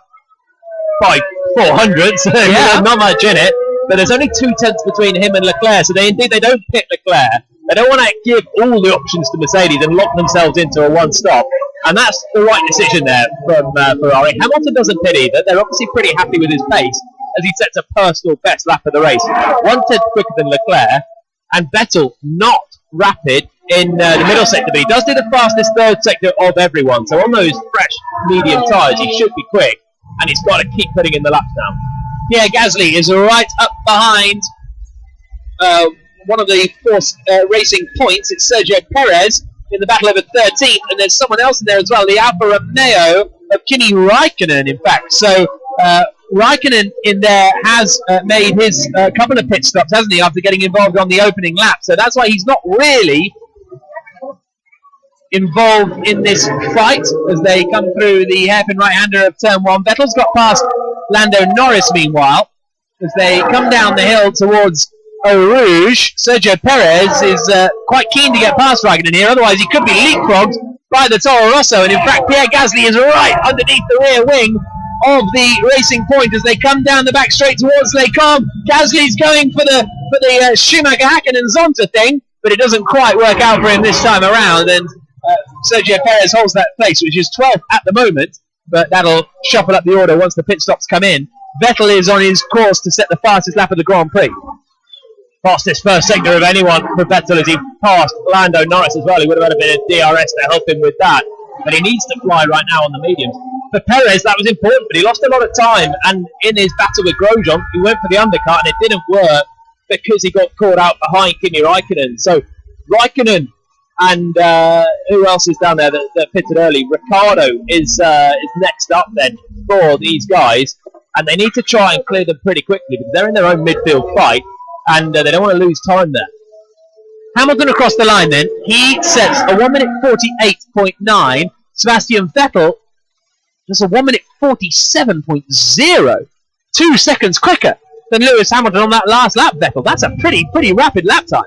by 400. So yeah, not much in it. But there's only 2/10 between him and Leclerc. So they don't pit Leclerc. They don't want to give all the options to Mercedes and lock themselves into a one-stop. And that's the right decision there from Ferrari. Hamilton doesn't pit either. They're obviously pretty happy with his pace as he sets a personal best lap of the race. 1/10 quicker than Leclerc. And Vettel not rapid in the middle sector, but he does do the fastest third sector of everyone. So on those fresh medium tyres, he should be quick. And he's got to keep putting in the laps now. Pierre Gasly is right up behind one of the force racing points. It's Sergio Perez in the battle over 13th, and there's someone else in there as well, the Alfa Romeo of Kimi Räikkönen, in fact. So Räikkönen in there has made his couple of pit stops, hasn't he, after getting involved on the opening lap. So that's why he's not really involved in this fight as they come through the hairpin right-hander of turn 1. Vettel's got past Lando Norris, meanwhile, as they come down the hill towards Eau Rouge. Sergio Perez is quite keen to get past Räikkönen here, otherwise he could be leapfrogged by the Toro Rosso. And in fact, Pierre Gasly is right underneath the rear wing of the Racing Point as they come down the back straight towards Les Combes. Gasly's going for the Schumacher-Hakkinen Zonta thing, but it doesn't quite work out for him this time around. And Sergio Perez holds that place, which is 12th at the moment, but that'll shuffle up the order once the pit stops come in. Vettel is on his course to set the fastest lap of the Grand Prix. Fastest first sector of anyone for Vettel as he passed Lando Norris as well. He would have had a bit of DRS to help him with that, but he needs to fly right now on the mediums. For Perez, that was important, but he lost a lot of time, and in his battle with Grosjean, he went for the undercut, and it didn't work because he got caught out behind Kimi Räikkönen. So Räikkönen and who else is down there that pitted early? Ricciardo is next up then for these guys, and they need to try and clear them pretty quickly because they're in their own midfield fight, and they don't want to lose time there. Hamilton across the line then. He sets a 1 minute 48.9. Sebastian Vettel does a 1 minute 47.0. 2 seconds quicker than Lewis Hamilton on that last lap, Vettel. That's a pretty rapid lap time.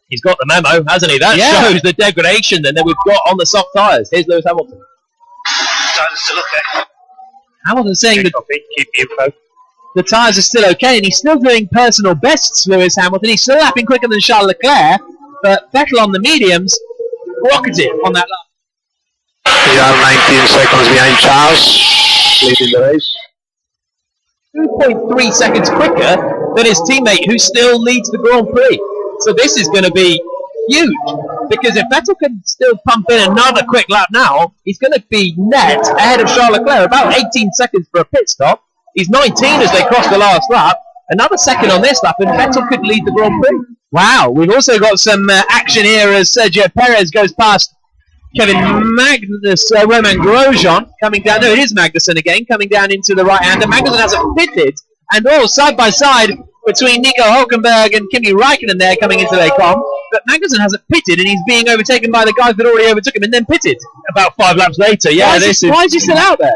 He's got the memo, hasn't he? That shows the degradation then that we've got on the soft tyres. Here's Lewis Hamilton. Time to look at. Hamilton saying that the tyres are still okay, and he's still doing personal bests, Lewis Hamilton. He's still lapping quicker than Charles Leclerc, but Vettel on the mediums rocketed on that lap. We are 19 seconds behind Charles, leading the race. 2.3 seconds quicker than his teammate, who still leads the Grand Prix. So this is going to be huge, because if Vettel can still pump in another quick lap now, he's going to be net ahead of Charles Leclerc, about 18 seconds for a pit stop. He's 19 as they cross the last lap. Another second on this lap, and Vettel could lead the Grand Prix. Wow, we've also got some action here as Sergio Perez goes past Roman Grosjean, coming down. No, it is Magnussen again, coming down into the right-hander. Magnussen hasn't pitted And all side by side between Nico Hülkenberg and Kimi Räikkönen there coming into their com. But Magnussen hasn't pitted, and he's being overtaken by the guys that already overtook him and then pitted. About 5 laps later, yeah. Why is he still out there?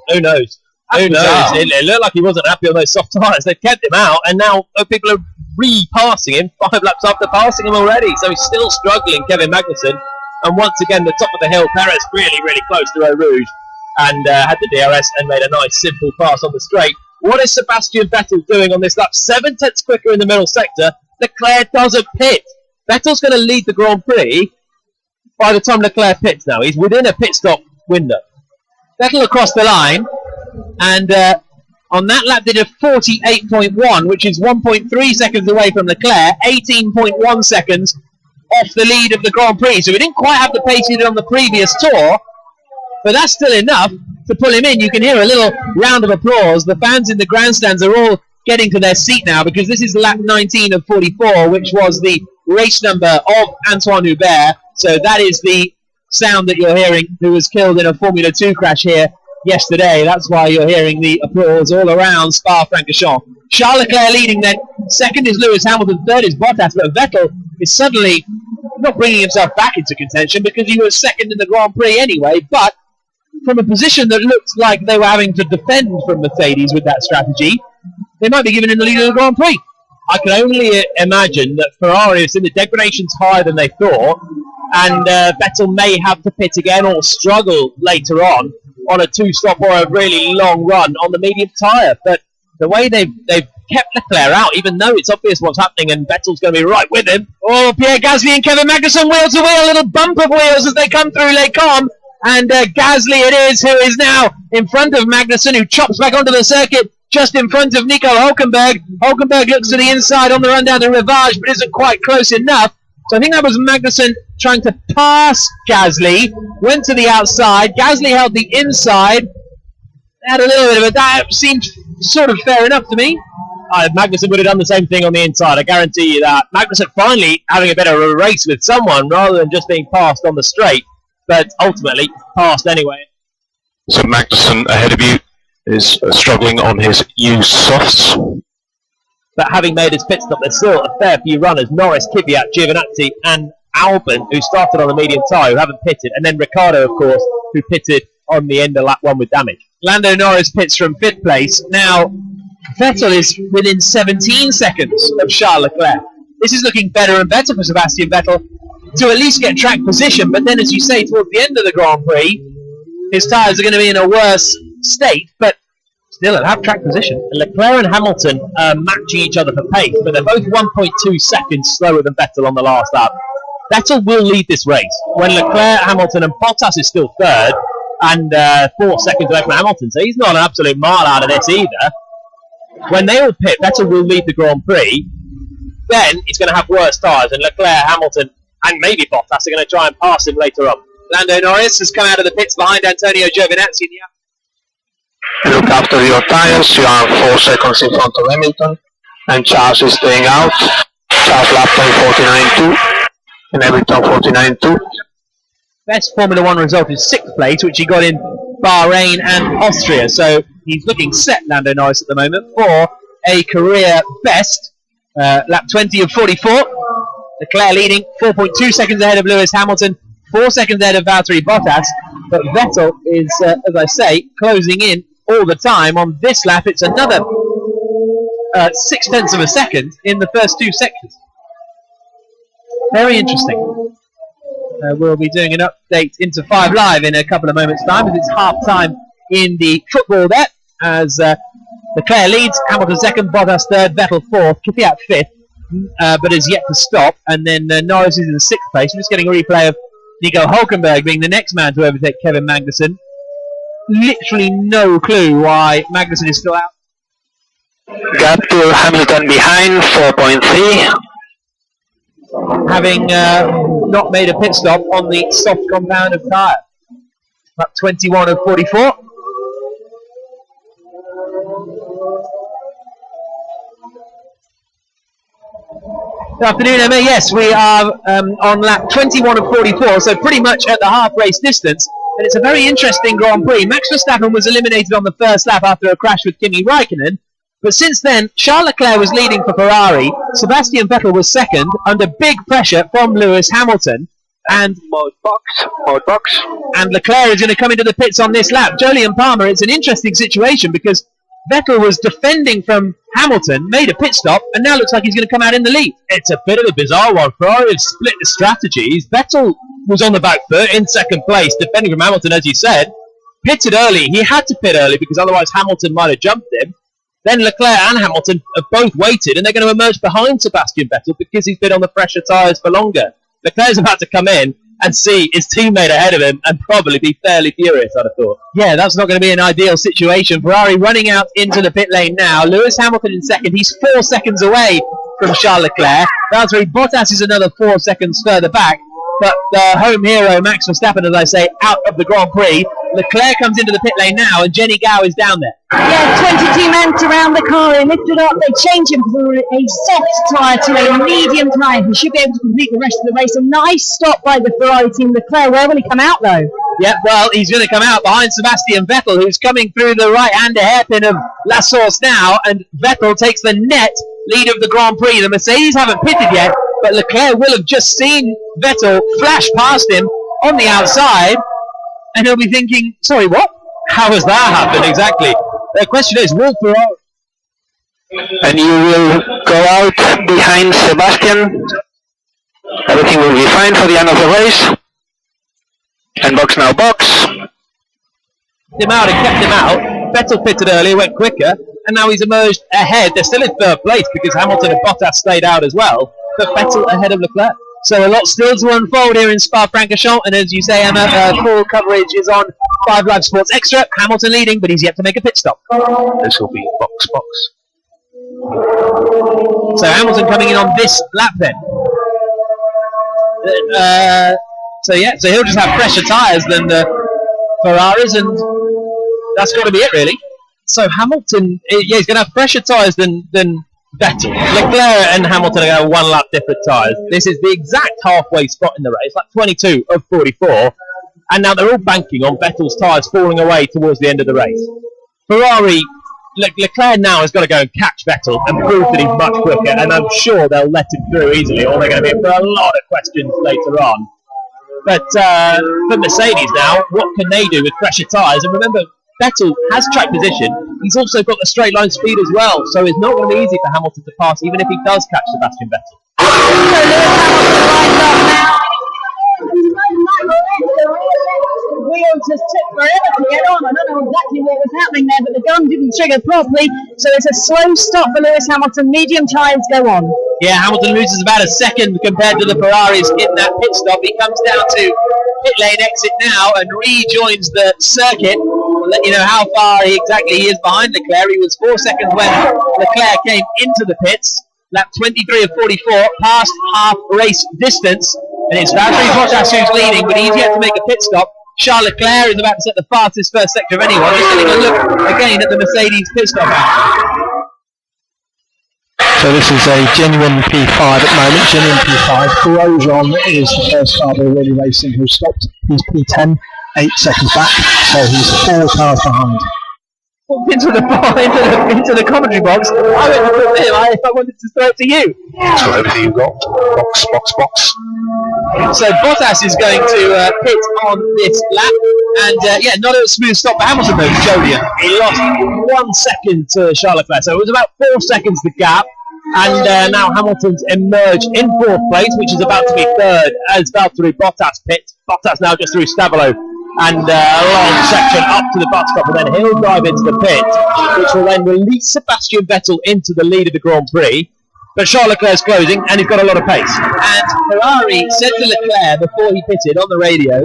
Who knows? Who knows? It looked like he wasn't happy on those soft tyres. They've kept him out, and now people are re-passing him 5 laps after passing him already. So he's still struggling, Kevin Magnussen. And once again, the top of the hill, Perez really, really close to Eau Rouge, and had the DRS and made a nice, simple pass on the straight. What is Sebastian Vettel doing on this lap? 7/10 quicker in the middle sector. Leclerc doesn't pit. Vettel's going to lead the Grand Prix by the time Leclerc pits now. He's within a pit stop window. Vettel across the line, and on that lap did a 48.1, which is 1.3 seconds away from Leclerc, 18.1 seconds off the lead of the Grand Prix. So he didn't quite have the pace he did on the previous tour, but that's still enough to pull him in. You can hear a little round of applause. The fans in the grandstands are all getting to their seat now, because this is lap 19 of 44, which was the race number of Antoine Hubert. So that is the sound that you're hearing, who was killed in a Formula 2 crash here yesterday. That's why you're hearing the applause all around Spa-Francorchamps. Charles Leclerc leading then. Second is Lewis Hamilton. Third is Bottas. But Vettel is suddenly not bringing himself back into contention, because he was second in the Grand Prix anyway. But from a position that looked like they were having to defend from Mercedes with that strategy, they might be giving him the lead of the Grand Prix. I can only imagine that Ferrari is in the degradations higher than they thought, and Vettel may have to pit again or struggle later on a 2-stop or a really long run on the medium tyre. But the way they've kept Leclerc out, even though it's obvious what's happening and Vettel's going to be right with him. Oh, Pierre Gasly and Kevin Magnussen wheel to wheel, a little bump of wheels as they come through Les Combes. And Gasly it is who is now in front of Magnussen, who chops back onto the circuit just in front of Nico Hülkenberg. Hülkenberg looks to the inside on the run down to Rivage, but isn't quite close enough. So I think that was Magnussen trying to pass Gasly, went to the outside. Gasly held the inside. They had a little bit of a... That seemed sort of fair enough to me. Magnussen would have done the same thing on the inside, I guarantee you that. Magnussen finally having a bit of a race with someone rather than just being passed on the straight, but ultimately passed anyway. So Magnussen ahead of you is struggling on his used softs. But having made his pit stop, there's still a fair few runners. Norris, Kvyat, Giovinazzi and Albon, who started on the medium tyre, who haven't pitted. And then Ricciardo, of course, who pitted on the end of lap 1 with damage. Lando Norris pits from 5th place. Now, Vettel is within 17 seconds of Charles Leclerc. This is looking better and better for Sebastian Vettel to at least get track position. But then, as you say, towards the end of the Grand Prix, his tyres are going to be in a worse state, but still at have track position. Leclerc and Hamilton are matching each other for pace, but they're both 1.2 seconds slower than Vettel on the last lap. Vettel will lead this race when Leclerc, Hamilton and Bottas is still third and 4 seconds away from Hamilton, so he's not an absolute mile out of this either. When they all pit, Vettel will lead the Grand Prix. Then he's going to have worse tyres, and Leclerc, Hamilton and maybe Bottas are going to try and pass him later on. Lando Norris has come out of the pits behind Antonio Giovinazzi in the Look after your tyres, you are 4 seconds in front of Hamilton, and Charles is staying out. Charles lap time 49.2, and Hamilton 49.2. Best Formula 1 result is 6th place, which he got in Bahrain and Austria, so he's looking set, Lando Norris, at the moment, for a career best. Lap 20 of 44, Leclerc leading, 4.2 seconds ahead of Lewis Hamilton, 4 seconds ahead of Valtteri Bottas, but Vettel is, as I say, closing in all the time. On this lap, it's another 0.6 of a second in the first 2 sectors. Very interesting. We'll be doing an update into 5 Live in a couple of moments' time, as it's half-time in the football there, as Leclerc leads, Hamilton second, Bottas third, Vettel fourth, Kvyat fifth, but is yet to stop, and then Norris is in 6th place. We're just getting a replay of Nico Hülkenberg being the next man to overtake Kevin Magnussen. Literally no clue why Magnussen is still out. Gap to Hamilton behind, 4.3. Having not made a pit stop on the soft compound of tyre. Lap 21 of 44. Good afternoon, Emma. Yes, we are on lap 21 of 44, so pretty much at the half-race distance. And it's a very interesting Grand Prix. Max Verstappen was eliminated on the first lap after a crash with Kimi Räikkönen. But since then, Charles Leclerc was leading for Ferrari, Sebastian Vettel was second under big pressure from Lewis Hamilton, and mode box. And Leclerc is going to come into the pits on this lap. Jolyon Palmer, it's an interesting situation because Vettel was defending from Hamilton, made a pit stop, and now looks like he's going to come out in the lead. It's a bit of a bizarre one. Ferrari have split the strategies. Vettel was on the back foot in second place, defending from Hamilton, as you said. Pitted early. He had to pit early because otherwise Hamilton might have jumped him. Then Leclerc and Hamilton have both waited, and they're going to emerge behind Sebastian Vettel because he's been on the pressure tyres for longer. Leclerc's about to come in and see his teammate ahead of him and probably be fairly furious, I'd have thought. Yeah, that's not going to be an ideal situation. Ferrari running out into the pit lane now. Lewis Hamilton in second. He's 4 seconds away from Charles Leclerc. Valtteri Bottas is another 4 seconds further back. But the home hero, Max Verstappen, as I say, out of the Grand Prix. Leclerc comes into the pit lane now, and Jenny Gow is down there. Yeah, 22 men around the car. They lifted up. They changed him from a soft tyre to a medium tyre. He should be able to complete the rest of the race. A nice stop by the Ferrari team. Leclerc, where will he come out, though? Yeah, well, he's going to come out behind Sebastian Vettel, who's coming through the right-hander hairpin of La Source now, and Vettel takes the net lead of the Grand Prix. The Mercedes haven't pitted yet, but Leclerc will have just seen Vettel flash past him on the outside, and he'll be thinking, sorry, what? How has that happened exactly? The question is, will Ferrari... And you will go out behind Sebastian. Everything will be fine for the end of the race. And box now, box. Him out and kept him out. Vettel pitted early, went quicker, and now he's emerged ahead. They're still in third place because Hamilton and Bottas stayed out as well, but Vettel ahead of Leclerc. So a lot still to unfold here in Spa-Francorchamps, and as you say, Emma, full coverage is on 5 Live Sports Extra. Hamilton leading, but he's yet to make a pit stop. This will be box. So Hamilton coming in on this lap then. So he'll just have fresher tyres than the Ferraris, and that's got to be it really. So Hamilton, he's going to have fresher tyres than Vettel. Leclerc and Hamilton are going to have 1 lap different tyres. This is the exact halfway spot in the race, like 22 of 44, and now they're all banking on Vettel's tyres falling away towards the end of the race. Ferrari, Leclerc now has got to go and catch Vettel and prove that he's much quicker, and I'm sure they'll let him through easily, or they're going to be in for a lot of questions later on. But for Mercedes now, what can they do with fresher tyres? And remember, Vettel has track position. He's also got the straight line speed as well, so it's not going to be easy for Hamilton to pass, even if he does catch Sebastian Vettel. So Lewis Hamilton lines up now. The wheels just took forever to get on. I don't know exactly what was happening there, but the gun didn't trigger properly, so it's a slow stop for Lewis Hamilton. Medium tyres go on. Yeah, Hamilton loses about a second compared to the Ferraris in that pit stop. He comes down to pit lane exit now and rejoins the circuit. We'll let you know how far exactly he is behind Leclerc. He was 4 seconds when Leclerc came into the pits. Lap 23 of 44, past half race distance. And it's Valtteri Bottas who's leading, but he's yet to make a pit stop. Charles Leclerc is about to set the fastest first sector of anyone. Just having a look again at the Mercedes pit stop out. So this is a genuine P5 at the moment, genuine P5. Grosjean is the first car they're really racing who stopped. He's P10, 8 seconds back, so he's 4 cars behind. Into the commentary box. I went to put him. I wanted to throw it to you. So everything you've got. Box. So Bottas is going to pit on this lap, and not a smooth stop for Hamilton though. Jolyon, he lost 1 second to Charles Leclerc, so it was about 4 seconds the gap. And now Hamilton's emerged in 4th place, which is about to be 3rd as Valtteri Bottas pits. Bottas now just through Stabilo, and a long section up to the bus stop, and then he'll drive into the pit, which will then release Sebastian Vettel into the lead of the Grand Prix. But Charles Leclerc's closing, and he's got a lot of pace. And Ferrari said to Leclerc before he pitted on the radio,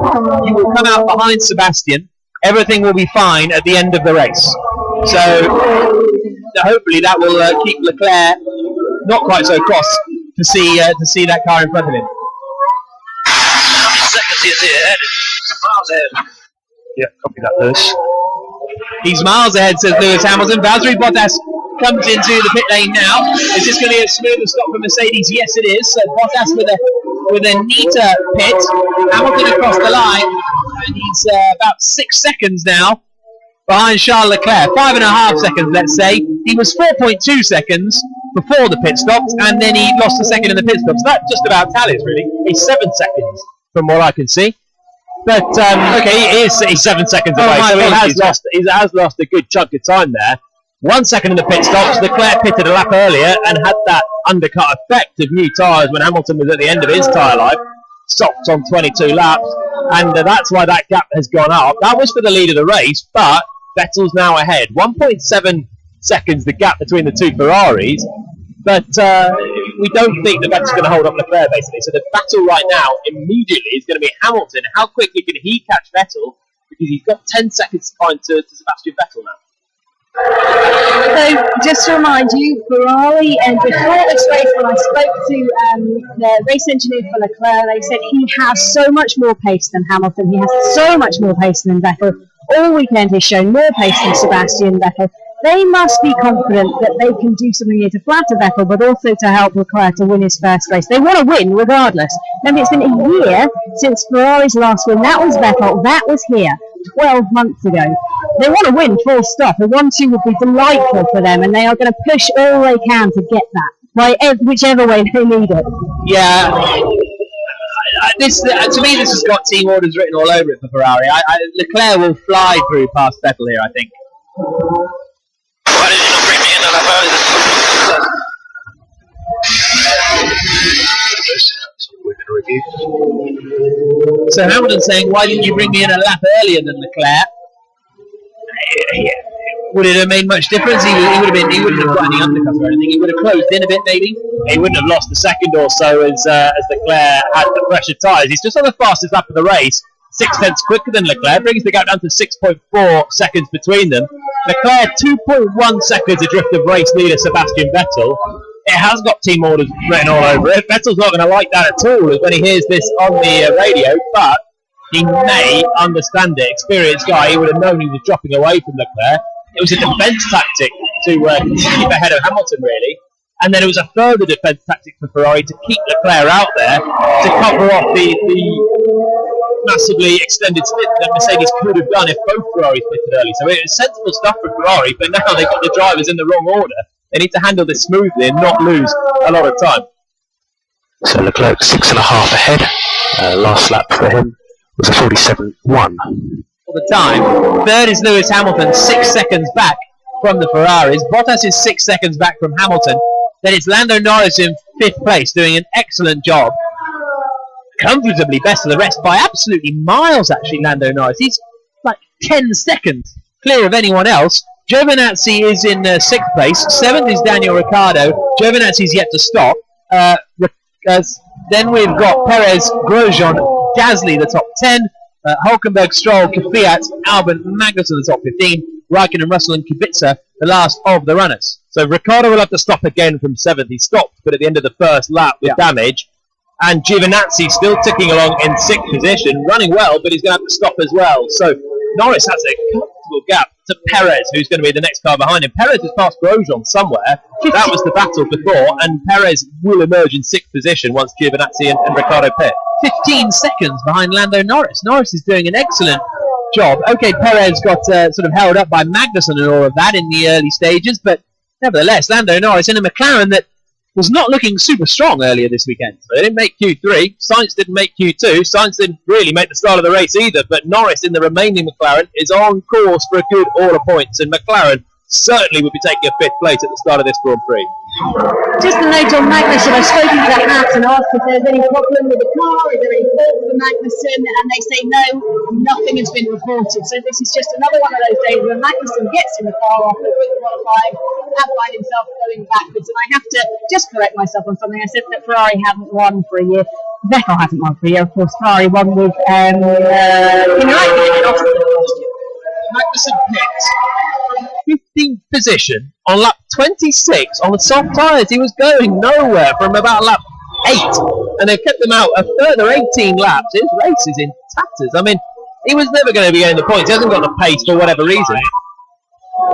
"You will come out behind Sebastian. Everything will be fine at the end of the race." So hopefully that will keep Leclerc not quite so cross to see that car in front of him. Seconds is ahead. Miles ahead. Yeah, copy that, Lewis. He's miles ahead, says Lewis Hamilton. Valtteri Bottas comes into the pit lane now. Is this going to be a smoother stop for Mercedes? Yes, it is. So Bottas with a neater pit. Hamilton across the line, and he's about 6 seconds now behind Charles Leclerc. 5.5 seconds, let's say. He was 4.2 seconds before the pit stops, and then he lost a second in the pit stops. That just about tallies, really. He's 7 seconds, from what I can see. But, okay, he's 7 seconds away, so he has lost a good chunk of time there. 1 second in the pit stops. Leclerc pitted a lap earlier and had that undercut effect of new tyres when Hamilton was at the end of his tyre life. Stopped on 22 laps, and that's why that gap has gone up. That was for the lead of the race, but Vettel's now ahead. 1.7 seconds the gap between the two Ferraris, but we don't think that Vettel's going to hold up Leclerc, basically. So the battle right now, immediately, is going to be Hamilton. How quickly can he catch Vettel? Because he's got 10 seconds to find to Sebastian Vettel now. So, just to remind you, Ferrari, and before this race, when I spoke to the race engineer for Leclerc, they said he has so much more pace than Hamilton. He has so much more pace than Vettel. All weekend he's shown more pace than Sebastian Vettel. They must be confident that they can do something here to flatter Vettel, but also to help Leclerc to win his first race. They want to win regardless. Remember, it's been a year since Ferrari's last win. That was Vettel. That was here 12 months ago. They want to win, full stop. A 1-2 would be delightful for them, and they are going to push all they can to get that, by whichever way they need it. Yeah. To me, this has got team orders written all over it for Ferrari. Leclerc will fly through past Vettel here, I think. So Hamilton's saying, why didn't you bring me in a lap earlier than Leclerc? Would it have made much difference? He wouldn't have got any undercuts or anything. He would have closed in a bit, maybe. He wouldn't have lost a second or so as Leclerc had the fresher tyres. He's just on the fastest lap of the race, 0.6 quicker than Leclerc, brings the gap down to 6.4 seconds between them. Leclerc 2.1 seconds adrift of race leader Sebastian Vettel. It has got team orders written all over it. Vettel's not going to like that at all when he hears this on the radio, but he may understand it. Experienced guy, he would have known he was dropping away from Leclerc. It was a defence tactic to keep ahead of Hamilton, really. And then it was a further defence tactic for Ferrari to keep Leclerc out there to cover off the massively extended stint that Mercedes could have done if both Ferraris pitted early. So it was sensible stuff for Ferrari, but now they've got the drivers in the wrong order. They need to handle this smoothly and not lose a lot of time. So Leclerc 6.5 ahead. Last lap for him was a 47.1. For the time, third is Lewis Hamilton, 6 seconds back from the Ferraris. Bottas is 6 seconds back from Hamilton. Then it's Lando Norris in 5th place, doing an excellent job. Comfortably best of the rest by absolutely miles, actually, Lando Norris. He's like 10 seconds clear of anyone else. Giovinazzi is in 6th place. 7th is Daniel Ricciardo. Giovinazzi's yet to stop. Then we've got Perez, Grosjean, Gasly, the top 10. Hulkenberg, Stroll, Kvyat, Albon, Magnussen, the top 15. Raikkonen, Russell and Kubica, the last of the runners. So Ricciardo will have to stop again from 7th. He stopped, but at the end of the first lap with damage. And Giovinazzi still ticking along in 6th position, running well, but he's going to have to stop as well. So Norris has a comfortable gap to Perez, who's going to be the next car behind him. Perez has passed Grosjean somewhere. That was the battle before, and Perez will emerge in 6th position once Giovinazzi and Ricciardo pit. 15 seconds behind Lando Norris. Norris is doing an excellent job. Okay, Perez got sort of held up by Magnussen and all of that in the early stages, but nevertheless, Lando Norris in a McLaren that was not looking super strong earlier this weekend. So they didn't make Q3. Sainz didn't make Q2. Sainz didn't really make the start of the race either, but Norris in the remaining McLaren is on course for a good order of points, and McLaren certainly would be taking a 5th place at the start of this Grand Prix. Just a note on Magnussen, I've spoken to the Haas and asked if there's any problem with the car, is there any fault for Magnussen, and they say no, nothing has been reported. So this is just another one of those days where Magnussen gets in the car after a good qualifying and find himself going backwards. And I have to just correct myself on something. I said that Ferrari haven't won for a year. Vettel hasn't won for a year, of course. Ferrari won with Kimi Raikkonen in Austin last year. Magnussen pits 15th position on lap 26 on the soft tyres. He was going nowhere from about lap 8, and they've kept him out a further 18 laps. His race is in tatters. I mean, he was never going to be getting the points. He hasn't got the pace for whatever reason.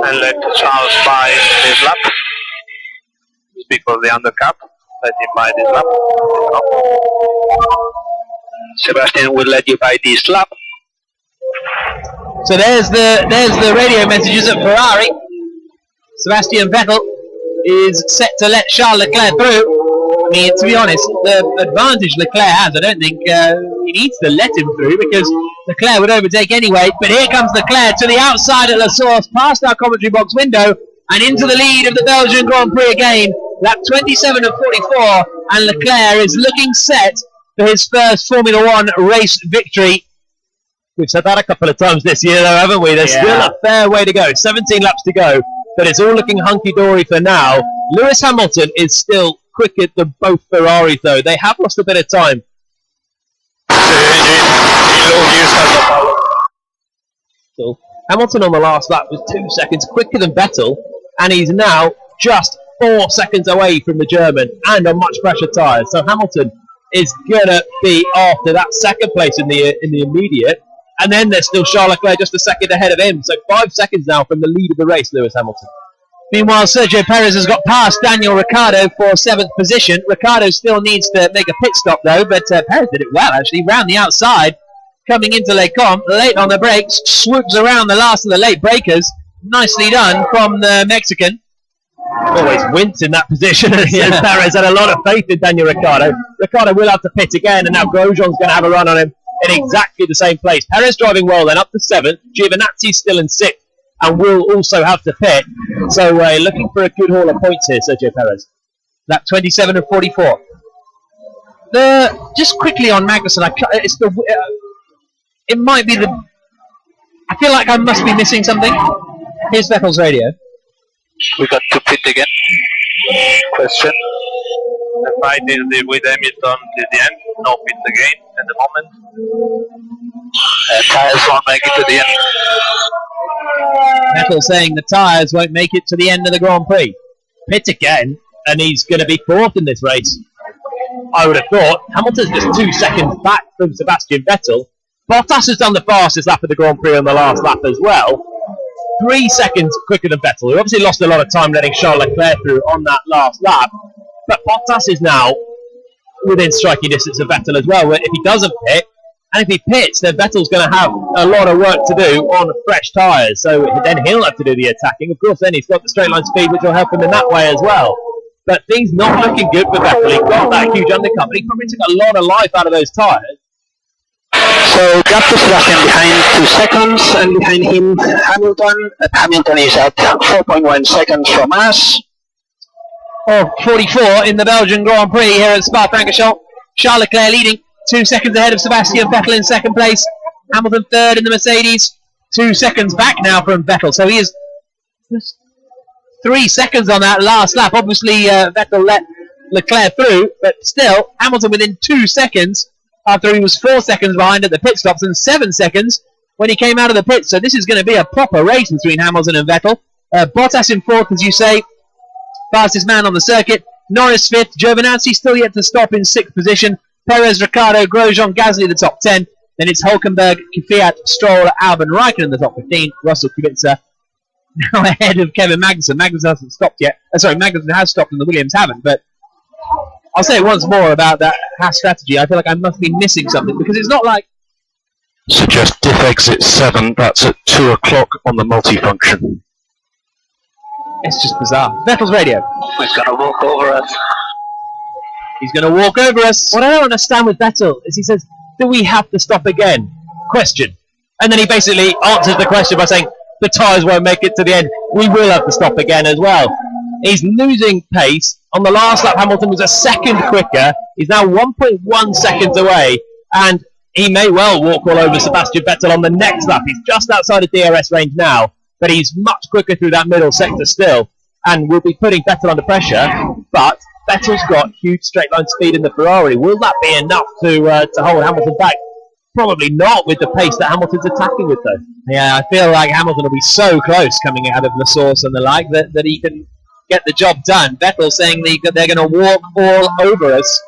And let Charles buy his lap. Speak for the undercut. Let him buy this lap. Sebastian will let you buy this lap. So there's the radio messages at Ferrari. Sebastian Vettel is set to let Charles Leclerc through. I mean, to be honest, the advantage Leclerc has, I don't think he needs to let him through because Leclerc would overtake anyway. But here comes Leclerc to the outside at La Source, past our commentary box window, and into the lead of the Belgian Grand Prix again. Lap 27 of 44, and Leclerc is looking set for his first Formula One race victory. We've said that a couple of times this year, though, haven't we? There's still a fair way to go. 17 laps to go, but it's all looking hunky-dory for now. Lewis Hamilton is still quicker than both Ferraris, though. They have lost a bit of time. So Hamilton on the last lap was 2 seconds quicker than Vettel, and he's now just 4 seconds away from the German and on much pressure tyres. So Hamilton is gonna be after that second place in the immediate, and then there's still Charles Leclerc just a second ahead of him. So 5 seconds now from the lead of the race, Lewis Hamilton. Meanwhile, Sergio Perez has got past Daniel Ricciardo for 7th position. Ricciardo still needs to make a pit stop, though, but Perez did it well, actually, round the outside, coming into Les Combes, late on the brakes, swoops around the last of the late breakers. Nicely done from the Mexican. Always wins in that position. Perez had a lot of faith in Daniel Ricciardo. Ricciardo will have to pit again, and now Grosjean's going to have a run on him in exactly the same place. Perez driving well then, up to 7th. Giovinazzi's still in 6th. And will also have to pit. So looking for a good haul of points here, Sergio Perez. Lap 27 of 44. Just quickly on Magnussen, it might be the... I feel like I must be missing something. Here's Vettel's radio. We got to pit again. Question. The fight is with Hamilton till the end. No pit again at the moment. Tires won't make it to the end. Vettel saying the tyres won't make it to the end of the Grand Prix. Pit again, and he's going to be 4th in this race. I would have thought Hamilton's just 2 seconds back from Sebastian Vettel. Bottas has done the fastest lap of the Grand Prix on the last lap as well. 3 seconds quicker than Vettel, who obviously lost a lot of time letting Charles Leclerc through on that last lap. But Bottas is now within striking distance of Vettel as well. If he doesn't pit, and if he pits, then Vettel's going to have a lot of work to do on fresh tyres. So then he'll have to do the attacking. Of course, then he's got the straight line speed, which will help him in that way as well. But things not looking good for Vettel. He got that huge undercut, but he probably took a lot of life out of those tyres. So gap to Sebastian behind 2 seconds, and behind him Hamilton. Hamilton is at 4.1 seconds from us. 44 in the Belgian Grand Prix here at Spa-Francorchamps. Charles Leclerc leading 2 seconds ahead of Sebastian Vettel in 2nd place. Hamilton 3rd in the Mercedes. 2 seconds back now from Vettel. So he is 3 seconds on that last lap. Obviously, Vettel let Leclerc through, but still, Hamilton within 2 seconds after he was 4 seconds behind at the pit stops and 7 seconds when he came out of the pits. So this is going to be a proper race between Hamilton and Vettel. Bottas in 4th, as you say, fastest man on the circuit. Norris 5th. Giovinazzi still yet to stop in 6th position. Perez, Ricciardo, Grosjean, Gasly the top 10. Then it's Hülkenberg, Kvyat, Stroll, Albon, Raikkonen in the top 15. Russell, Kubica now ahead of Kevin Magnussen. Magnussen hasn't stopped yet. Magnussen has stopped and the Williams haven't. But I'll say once more about that Haas strategy. I feel like I must be missing something because it's not like... Suggest diff exit 7. That's at 2 o'clock on the multifunction. It's just bizarre. Vettel's radio. He's going to walk over us. He's going to walk over us. What I don't understand with Vettel is he says, do we have to stop again? Question. And then he basically answers the question by saying, the tyres won't make it to the end. We will have to stop again as well. He's losing pace. On the last lap, Hamilton was a second quicker. He's now 1.1 seconds away. And he may well walk all over Sebastian Vettel on the next lap. He's just outside of DRS range now. But he's much quicker through that middle sector still. And will be putting Vettel under pressure. But Vettel's got huge straight line speed in the Ferrari. Will that be enough to hold Hamilton back? Probably not with the pace that Hamilton's attacking with, though. Yeah, I feel like Hamilton will be so close coming out of La Source and the like that he can get the job done. Vettel saying they're going to walk all over us.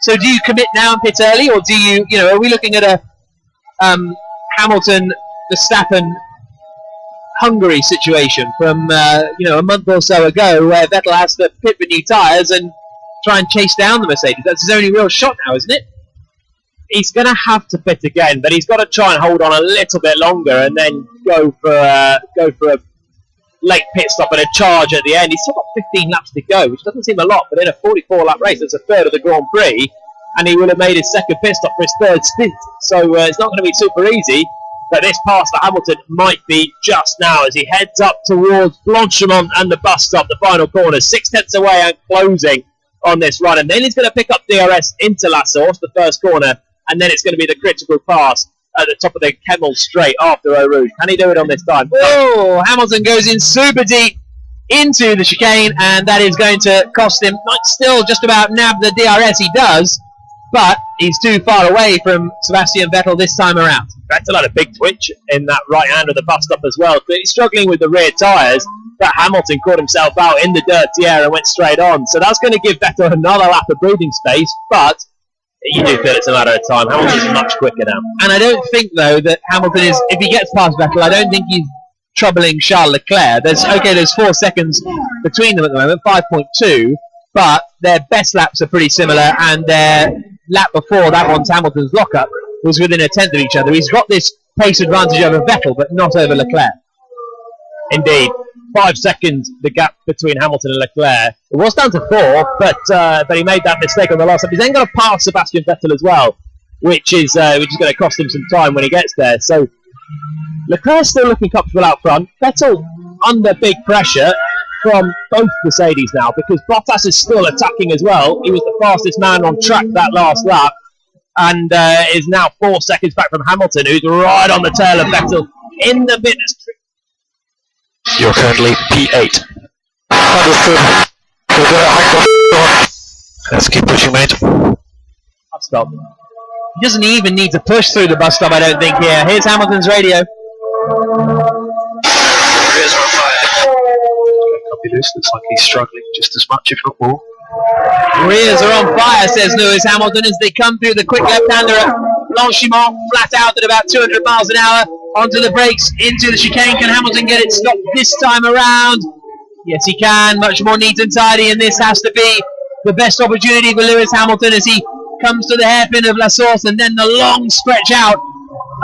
So do you commit now and pit early, or do you are we looking at a Hamilton, Verstappen, Hungary situation from a month or so ago where Vettel has to pit with new tyres and try and chase down the Mercedes? That's his only real shot now, isn't it? he's going to have to pit again, but he's got to try and hold on a little bit longer and then go for a late pit stop and a charge at the end. He's still got 15 laps to go, which doesn't seem a lot, but in a 44-lap race, that's a third of the Grand Prix, and he will have made his second pit stop for his third stint. So it's not going to be super easy, but this pass for Hamilton might be just now as he heads up towards Blanchimont and the bus stop, the final corner, 6/10 away and closing on this run. And then he's going to pick up DRS into La Source, the first corner, and then it's going to be the critical pass at the top of the Kemmel straight after Eau Rouge. Can he do it on this time? Oh, Hamilton goes in super deep into the chicane, and that is going to cost him. Might still just about nab the DRS, he does, but he's too far away from Sebastian Vettel this time around. Vettel had a big twitch in that right hand of the bus stop as well. He's struggling with the rear tyres, but Hamilton caught himself out in the dirty air and went straight on. So that's going to give Vettel another lap of breathing space, but you do feel it's a matter of time. Hamilton's much quicker now. And I don't think, though, that Hamilton is, if he gets past Vettel, I don't think he's troubling Charles Leclerc. There's 4 seconds between them at the moment, 5.2, but their best laps are pretty similar, and their lap before that one to Hamilton's lockup was within a tenth of each other. He's got this pace advantage over Vettel, but not over Leclerc. Indeed. 5 seconds the gap between Hamilton and Leclerc. It was down to 4, but he made that mistake on the last lap. He's then got to pass Sebastian Vettel as well, which is going to cost him some time when he gets there. So Leclerc's still looking comfortable out front. Vettel under big pressure from both Mercedes now, because Bottas is still attacking as well. He was the fastest man on track that last lap, and is now 4 seconds back from Hamilton, who's right on the tail of Vettel in the fitness tree. You're currently P8. Let's keep pushing, mate. I've stopped. He doesn't even need to push through the bus stop, I don't think, here. Here's Hamilton's radio. Copy this. Looks like he's struggling just as much, if not more. Rears are on fire, says Lewis Hamilton, as they come through the quick left-hander at Blanchimont, flat out at about 200 miles an hour, onto the brakes, into the chicane. Can Hamilton get it stopped this time around? Yes, he can. Much more neat and tidy, and this has to be the best opportunity for Lewis Hamilton as he comes to the hairpin of La Source, and then the long stretch out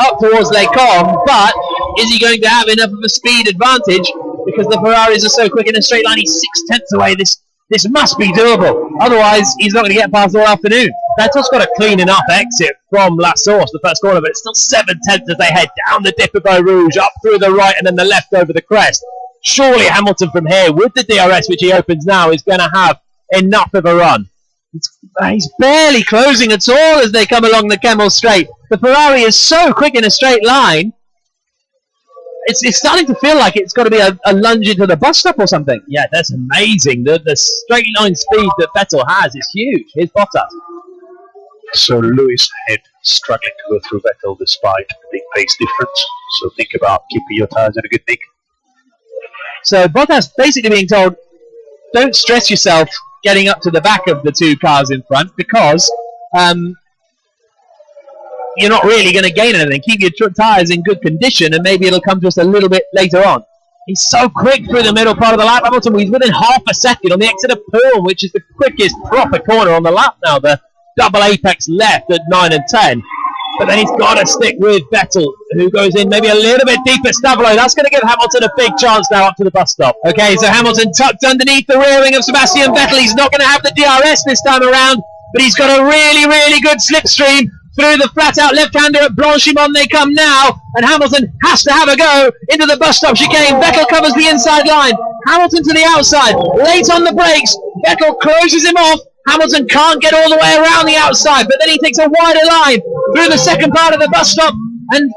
up towards Les Combes. But is he going to have enough of a speed advantage? Because the Ferraris are so quick in a straight line. He's 6/10 away. This must be doable. Otherwise, he's not going to get past all afternoon. Vettel's got a clean enough exit from La Source, the first corner, but it's still 7/10 as they head down the dip of Eau Rouge, up through the right and then the left over the crest. Surely Hamilton from here, with the DRS which he opens now, is going to have enough of a run. He's barely closing at all as they come along the Kemmel straight. The Ferrari is so quick in a straight line. It's starting to feel like it's got to be a lunge into the bus stop or something. Yeah, that's amazing. The straight line speed that Vettel has is huge. Here's Bottas. So Lewis ahead, struggling to go through Vettel despite the big pace difference. So think about keeping your tyres in a good nick. So Bottas basically being told, don't stress yourself getting up to the back of the two cars in front, because you're not really going to gain anything. Keep your tyres in good condition, and maybe it'll come just a little bit later on. He's so quick through the middle part of the lap. Hamilton, he's within half a second on the exit of Poole, which is the quickest proper corner on the lap now. The double apex left at 9 and 10. But then he's got to stick with Vettel, who goes in maybe a little bit deep at Stavolo. That's going to give Hamilton a big chance now up to the bus stop. Okay, so Hamilton tucked underneath the rear wing of Sebastian Vettel. He's not going to have the DRS this time around, but he's got a really, really good slipstream through the flat-out left-hander at Blanchimont. They come now, and Hamilton has to have a go into the bus stop chicane. Vettel covers the inside line. Hamilton to the outside, late on the brakes. Vettel closes him off. Hamilton can't get all the way around the outside, but then he takes a wider line through the second part of the bus stop, and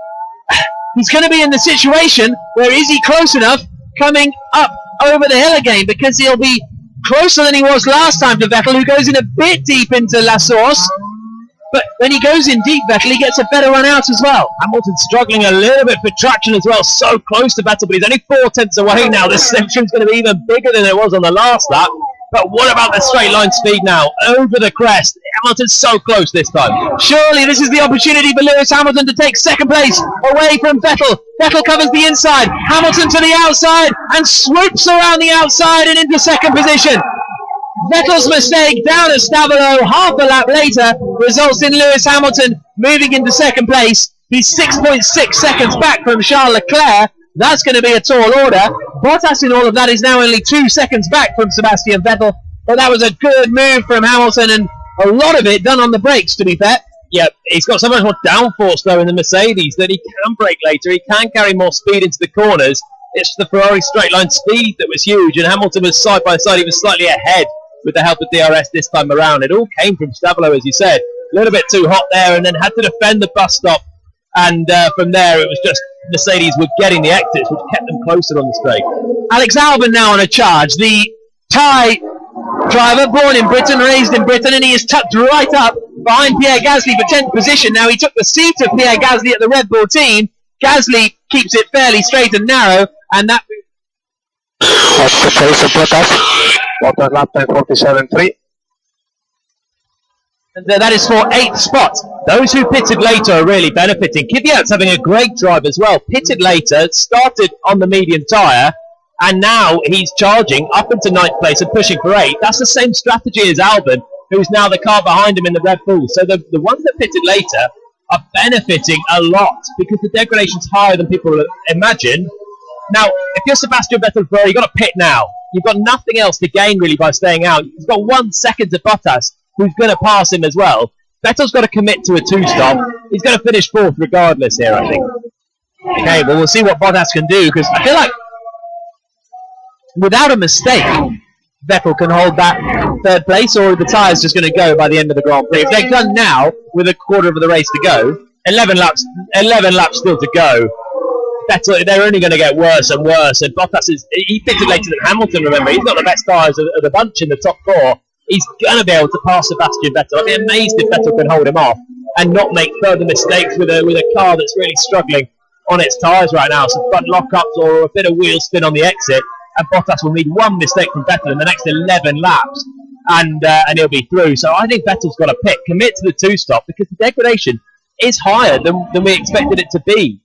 he's going to be in the situation where is he close enough coming up over the hill again, because he'll be closer than he was last time to Vettel, who goes in a bit deep into La Source. But when he goes in deep, Vettel, he gets a better run out as well. Hamilton's struggling a little bit for traction as well, so close to Vettel, but he's only 4/10 away now. The slipstream's going to be even bigger than it was on the last lap. But what about the straight line speed now? Over the crest. Hamilton's so close this time. Surely this is the opportunity for Lewis Hamilton to take second place away from Vettel. Vettel covers the inside. Hamilton to the outside and swoops around the outside and into second position. Vettel's mistake down at Stavolo half a lap later results in Lewis Hamilton moving into second place. He's 6.6 seconds back from Charles Leclerc. That's going to be a tall order. Bottas in all of that is now only 2 seconds back from Sebastian Vettel. But that was a good move from Hamilton, and a lot of it done on the brakes, to be fair. Yeah, he's got so much more downforce, though, in the Mercedes that he can brake later. He can carry more speed into the corners. It's the Ferrari straight line speed that was huge, and Hamilton was side by side. He was slightly ahead with the help of DRS this time around. It all came from Stavolo, as you said. A little bit too hot there, and then had to defend the bus stop. And from there, it was just Mercedes were getting the exits, which kept them closer on the straight. Alex Albon now on a charge. The Thai driver, born in Britain, raised in Britain, and he is tucked right up behind Pierre Gasly for 10th position. Now he took the seat of Pierre Gasly at the Red Bull team. Gasly keeps it fairly straight and narrow, and that... What's the pace of Bottas? Bottas lap time 47.3. And that is for 8th spot. Those who pitted later are really benefiting. Kvyat's having a great drive as well. Pitted later, started on the medium tyre, and now he's charging up into 9th place and pushing for 8th. That's the same strategy as Albon, who's now the car behind him in the Red Bull. So the ones that pitted later are benefiting a lot because the degradation's higher than people imagine. Now, if you're Sebastian Vettel, you've got to pit now. You've got nothing else to gain really by staying out. You've got 1 second to Bottas, who's going to pass him as well. Vettel's got to commit to a 2-stop. He's going to finish 4th regardless here, I think. Okay, well, we'll see what Bottas can do, because I feel like without a mistake, Vettel can hold that 3rd place, or the tyre's just going to go by the end of the Grand Prix. If they're done now, with a quarter of the race to go, 11 laps still to go, Vettel, they're only going to get worse and worse. And Bottas he pitted later than Hamilton, remember. He's got the best tyres of the bunch in the top 4. He's going to be able to pass Sebastian Vettel. I'd be amazed if Vettel can hold him off and not make further mistakes with a car that's really struggling on its tyres right now. Some front lockups or a bit of wheel spin on the exit, and Bottas will need 1 mistake from Vettel in the next 11 laps, and he'll be through. So I think Vettel's got to pit, commit to the 2-stop, because the degradation is higher than we expected it to be.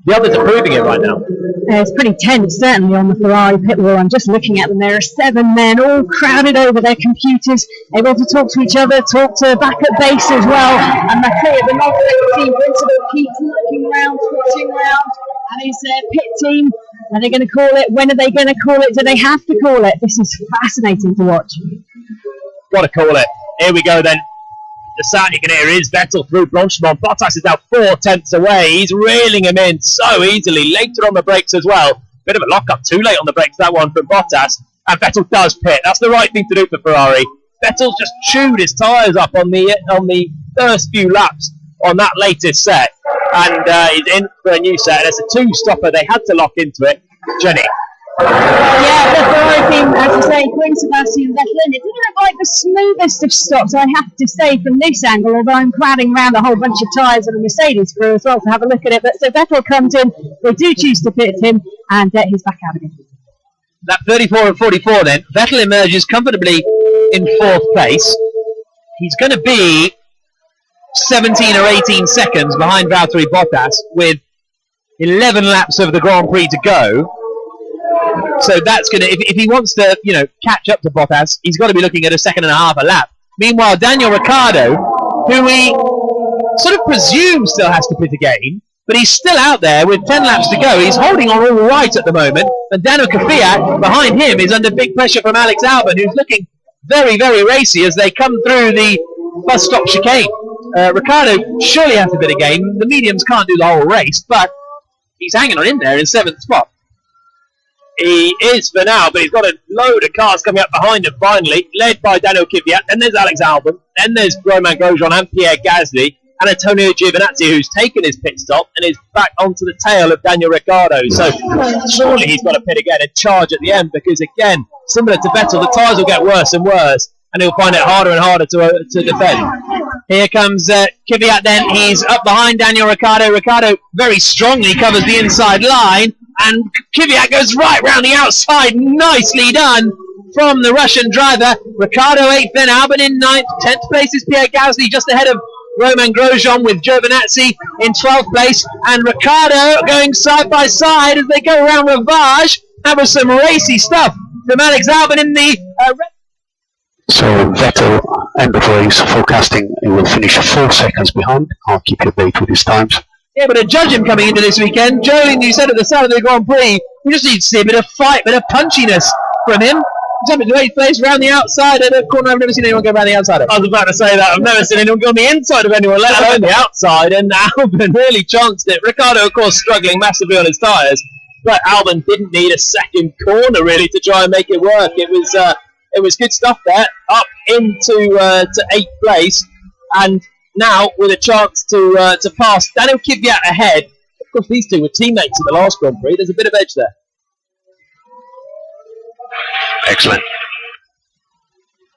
The others are proving it right now. It's pretty tense, certainly, on the Ferrari pit wall. I'm just looking at them. There are 7 men all crowded over their computers, able to talk to each other, talk to back at base as well. And the non-team principal keeps looking round, switching round, and his pit team. Are they going to call it? When are they going to call it? Do they have to call it? This is fascinating to watch. Got to call it. Here we go then. The sound you can hear is Vettel through Blanchimont. Bottas is now 4 tenths away. He's reeling him in so easily. Later on the brakes as well. Bit of a lock-up. Too late on the brakes, that one from Bottas. And Vettel does pit. That's the right thing to do for Ferrari. Vettel's just chewed his tyres up on the first few laps on that latest set. And he's in for a new set. There's a 2-stopper. They had to lock into it. Jenny. Yeah, the Ferrari team, as you say, Queen, Sebastian Vettel, and it didn't look like the smoothest of stops, I have to say, from this angle, although I'm crowding around a whole bunch of tyres and a Mercedes crew as well to have a look at it. But so Vettel comes in, they do choose to pit him, and he's back out again. That 34 and 44 then, Vettel emerges comfortably in 4th place. He's going to be 17 or 18 seconds behind Valtteri Bottas with 11 laps of the Grand Prix to go. So that's going to, if he wants to, catch up to Bottas, he's got to be looking at a 2.5 a lap. Meanwhile, Daniel Ricciardo, who we sort of presume still has to pit again, but he's still out there with 10 laps to go. He's holding on all right at the moment, and Daniel Kvyat behind him is under big pressure from Alex Albon, who's looking very, very racy as they come through the bus stop chicane. Ricciardo surely has a bit of game. The mediums can't do the whole race, but he's hanging on in there in 7th spot. He is for now, but he's got a load of cars coming up behind him finally, led by Daniel Kvyat. Then there's Alex Albon. Then there's Romain Grosjean and Pierre Gasly. And Antonio Giovinazzi, who's taken his pit stop and is back onto the tail of Daniel Ricciardo. So surely he's got to pit again and charge at the end, because, again, similar to Vettel, the tyres will get worse and worse, and he'll find it harder and harder to defend. Here comes Kvyat then. He's up behind Daniel Ricciardo. Ricciardo very strongly covers the inside line. And Kvyat goes right round the outside. Nicely done from the Russian driver. Ricciardo 8th, then Albon in 9th. 10th place is Pierre Gasly, just ahead of Romain Grosjean, with Giovinazzi in 12th place. And Ricciardo going side by side as they go around Rivage. That was some racy stuff from Alex Albon in the So Vettel, end of race, forecasting he will finish 4 seconds behind. I'll keep you updated with his times. Yeah, but to judge him coming into this weekend, Jolene, you said at the start of the Grand Prix, we just need to see a bit of fight, a bit of punchiness from him. He's up into 8th place, round the outside at a corner. I've never seen anyone go around the outside of. I was about to say that. I've never seen anyone go on the inside of anyone, let alone the outside, and Albon really chanced it. Ricciardo, of course, struggling massively on his tyres, but Albon didn't need a second corner, really, to try and make it work. It was good stuff there, up into to 8th place, and now with a chance to pass Daniel Kvyat ahead. Of course, these two were teammates in the last Grand Prix. There's a bit of edge there. Excellent.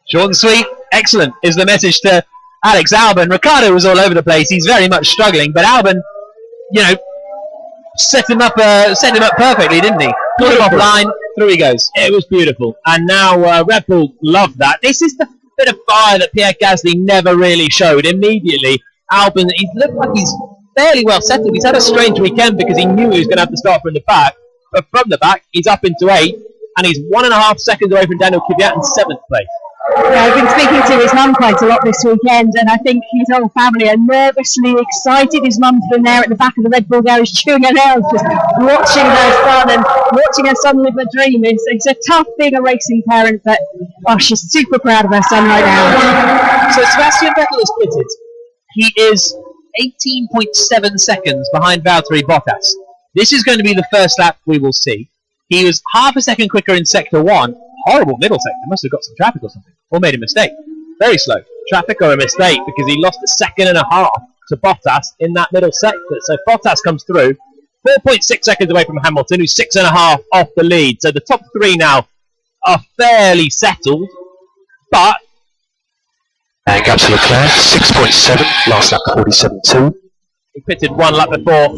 Short and sweet, excellent is the message to Alex Albon. Ricciardo was all over the place. He's very much struggling, but Albon, you know, set him up perfectly, didn't he? Put him offline, through he goes. It was beautiful, and now Red Bull loved that. This is the bit of fire that Pierre Gasly never really showed. Immediately, Albon, he looked like he's fairly well settled. He's had a strange weekend because he knew he was going to have to start from the back, but from the back, he's up into 8th, and he's 1.5 seconds away from Daniel Kvyat in 7th place. Yeah, I've been speaking to his mum quite a lot this weekend, and I think his whole family are nervously excited. His mum's been there at the back of the Red Bull garage chewing her nails, just watching her son and watching her son live a dream. It's a tough being a racing parent, but oh, she's super proud of her son right now. So Sebastian Vettel has pitted. He is 18.7 seconds behind Valtteri Bottas. This is going to be the first lap we will see. He was half a second quicker in Sector 1. Horrible middle sector. Must have got some traffic or something. Or made a mistake. Very slow. Traffic or a mistake because he lost 1.5 seconds to Bottas in that middle sector. So Bottas comes through 4.6 seconds away from Hamilton, who's 6.5 off the lead. So the top 3 now are fairly settled. But... And gap to Leclerc, 6.7. Last lap 47.2. He pitted 1 lap before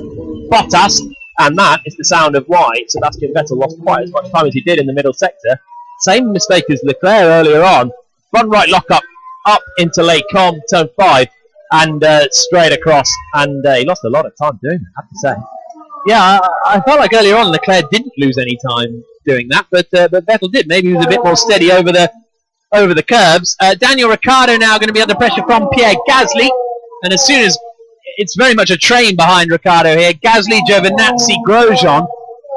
Bottas. And that is the sound of why Sebastian Vettel lost quite as much time as he did in the middle sector. Same mistake as Leclerc earlier on. Front right lock-up, up into Les Combes, turn 5, and straight across. And he lost a lot of time doing it, I have to say. Yeah, I felt like earlier on Leclerc didn't lose any time doing that, but Vettel did. Maybe he was a bit more steady over the curbs. Daniel Ricciardo now going to be under pressure from Pierre Gasly. And as soon as... It's very much a train behind Ricciardo here. Gasly, Giovinazzi, Grosjean,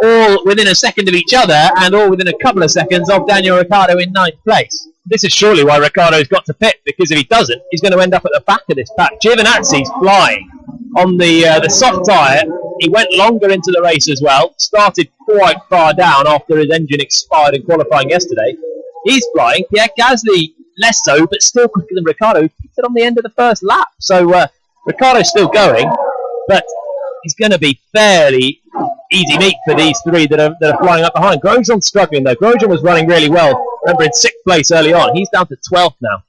all within a second of each other, and all within a couple of seconds of Daniel Ricciardo in 9th place. This is surely why Ricciardo's got to pit, because if he doesn't, he's going to end up at the back of this pack. Giovinazzi's flying on the soft tyre. He went longer into the race as well. Started quite far down after his engine expired in qualifying yesterday. He's flying. Pierre Gasly less so, but still quicker than Ricciardo. He picked it on the end of the first lap. So Ricciardo's still going, but it's going to be fairly easy meat for these 3 that are flying up behind. Grosjean's struggling though. Grosjean was running really well. Remember, in 6th place early on. He's down to 12th now.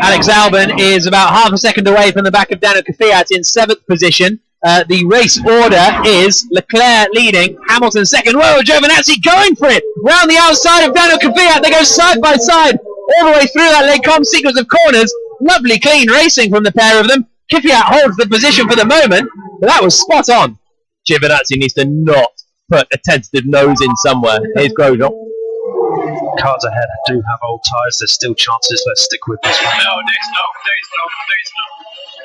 Alex Albon is about half a second away from the back of Daniel Kvyat in 7th position. The race order is Leclerc leading, Hamilton 2nd. Whoa, Giovinazzi going for it! Round the outside of Daniel Kvyat. They go side by side all the way through that Les Combes sequence of corners. Lovely clean racing from the pair of them. Kvyat holds the position for the moment, but that was spot on. Giovinazzi needs to not put a tentative nose in somewhere. Here's Grosjean. Cars ahead do have old tyres, there's still chances, let's stick with this one. No, there's no.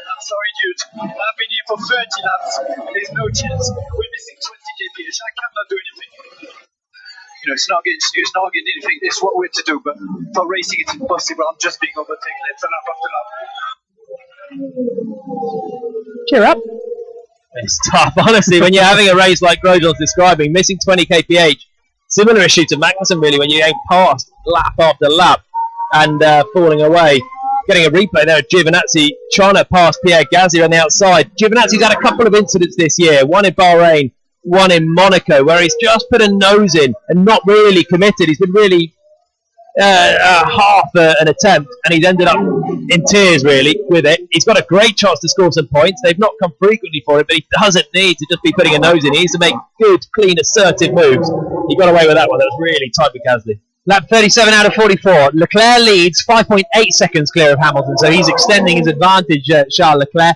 I'm sorry, dude. I've been here for 30 laps. There's no chance. We're missing 20 kph. I cannot do anything. You know, it's not getting anything. It's what we're to do, but for racing, it's impossible. I'm just being overtaken. It's lap after lap. Cheer up. It's tough, honestly, when you're having a race like Grosjean's describing, missing 20 kph. Similar issue to Magnussen, really, when you're going past lap after lap and falling away. Getting a replay there of Giovinazzi trying to pass Pierre Gasly on the outside. Giovinazzi's had a couple of incidents this year, one in Bahrain, one in Monaco, where he's just put a nose in and not really committed. He's been really half an attempt, and he's ended up in tears, really, with it. He's got a great chance to score some points. They've not come frequently for it, but he doesn't need to just be putting a nose in. He needs to make good, clean, assertive moves. He got away with that one. That was really tight with Gasly. Lap 37 out of 44. Leclerc leads 5.8 seconds clear of Hamilton, so he's extending his advantage, Charles Leclerc.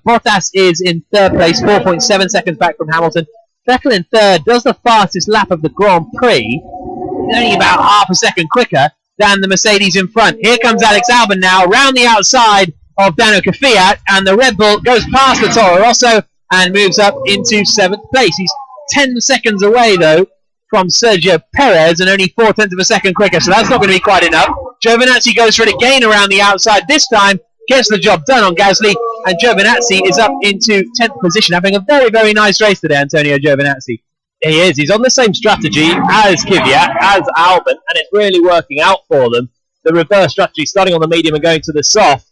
Bottas is in 3rd place, 4.7 seconds back from Hamilton. Vettel in 3rd, does the fastest lap of the Grand Prix. Only about half a second quicker than the Mercedes in front. Here comes Alex Albon now, round the outside of Daniel Kvyat, and the Red Bull goes past the Toro Rosso and moves up into 7th place. He's 10 seconds away, though, from Sergio Perez, and only 0.4 of a second quicker, so that's not going to be quite enough. Giovinazzi goes for it again around the outside. This time, gets the job done on Gasly, and Giovinazzi is up into 10th position, having a very, very nice race today, Antonio Giovinazzi. He is. He's on the same strategy as Kvyat, as Albon, and it's really working out for them. The reverse strategy, starting on the medium and going to the soft.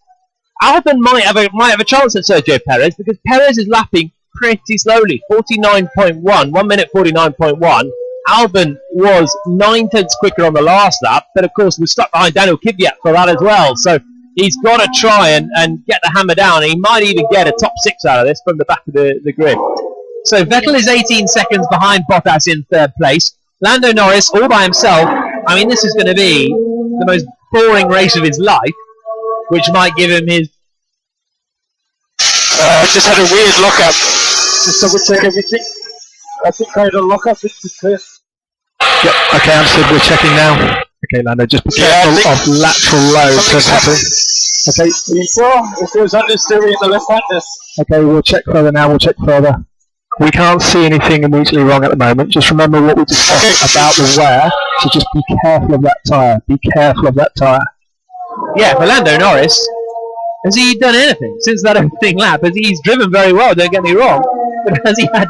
Albon might have a chance at Sergio Perez, because Perez is lapping pretty slowly, 49.1, 1 minute 49.1. Albon was 9 tenths quicker on the last lap, but of course was stuck behind Daniel Kvyat for that as well. So he's got to try and get the hammer down. He might even get a top 6 out of this from the back of the grid. So Vettel is 18 seconds behind Bottas in 3rd place. Lando Norris all by himself. I mean, this is going to be the most boring race of his life, which might give him his... I just had a weird lock-up. Just double check everything. I think I had a lock-up. It's clear. Yep, okay, understood. We're checking now. Okay, Lando, just be careful of lateral load. Okay. If there's understeering in the left-handers. Okay, we'll check further now. We'll check further. We can't see anything immediately wrong at the moment. Just remember what we discussed about the wear. So just be careful of that tyre. Be careful of that tyre. Yeah, for Lando Norris, has he done anything since that opening lap? He's driven very well, don't get me wrong, but has he had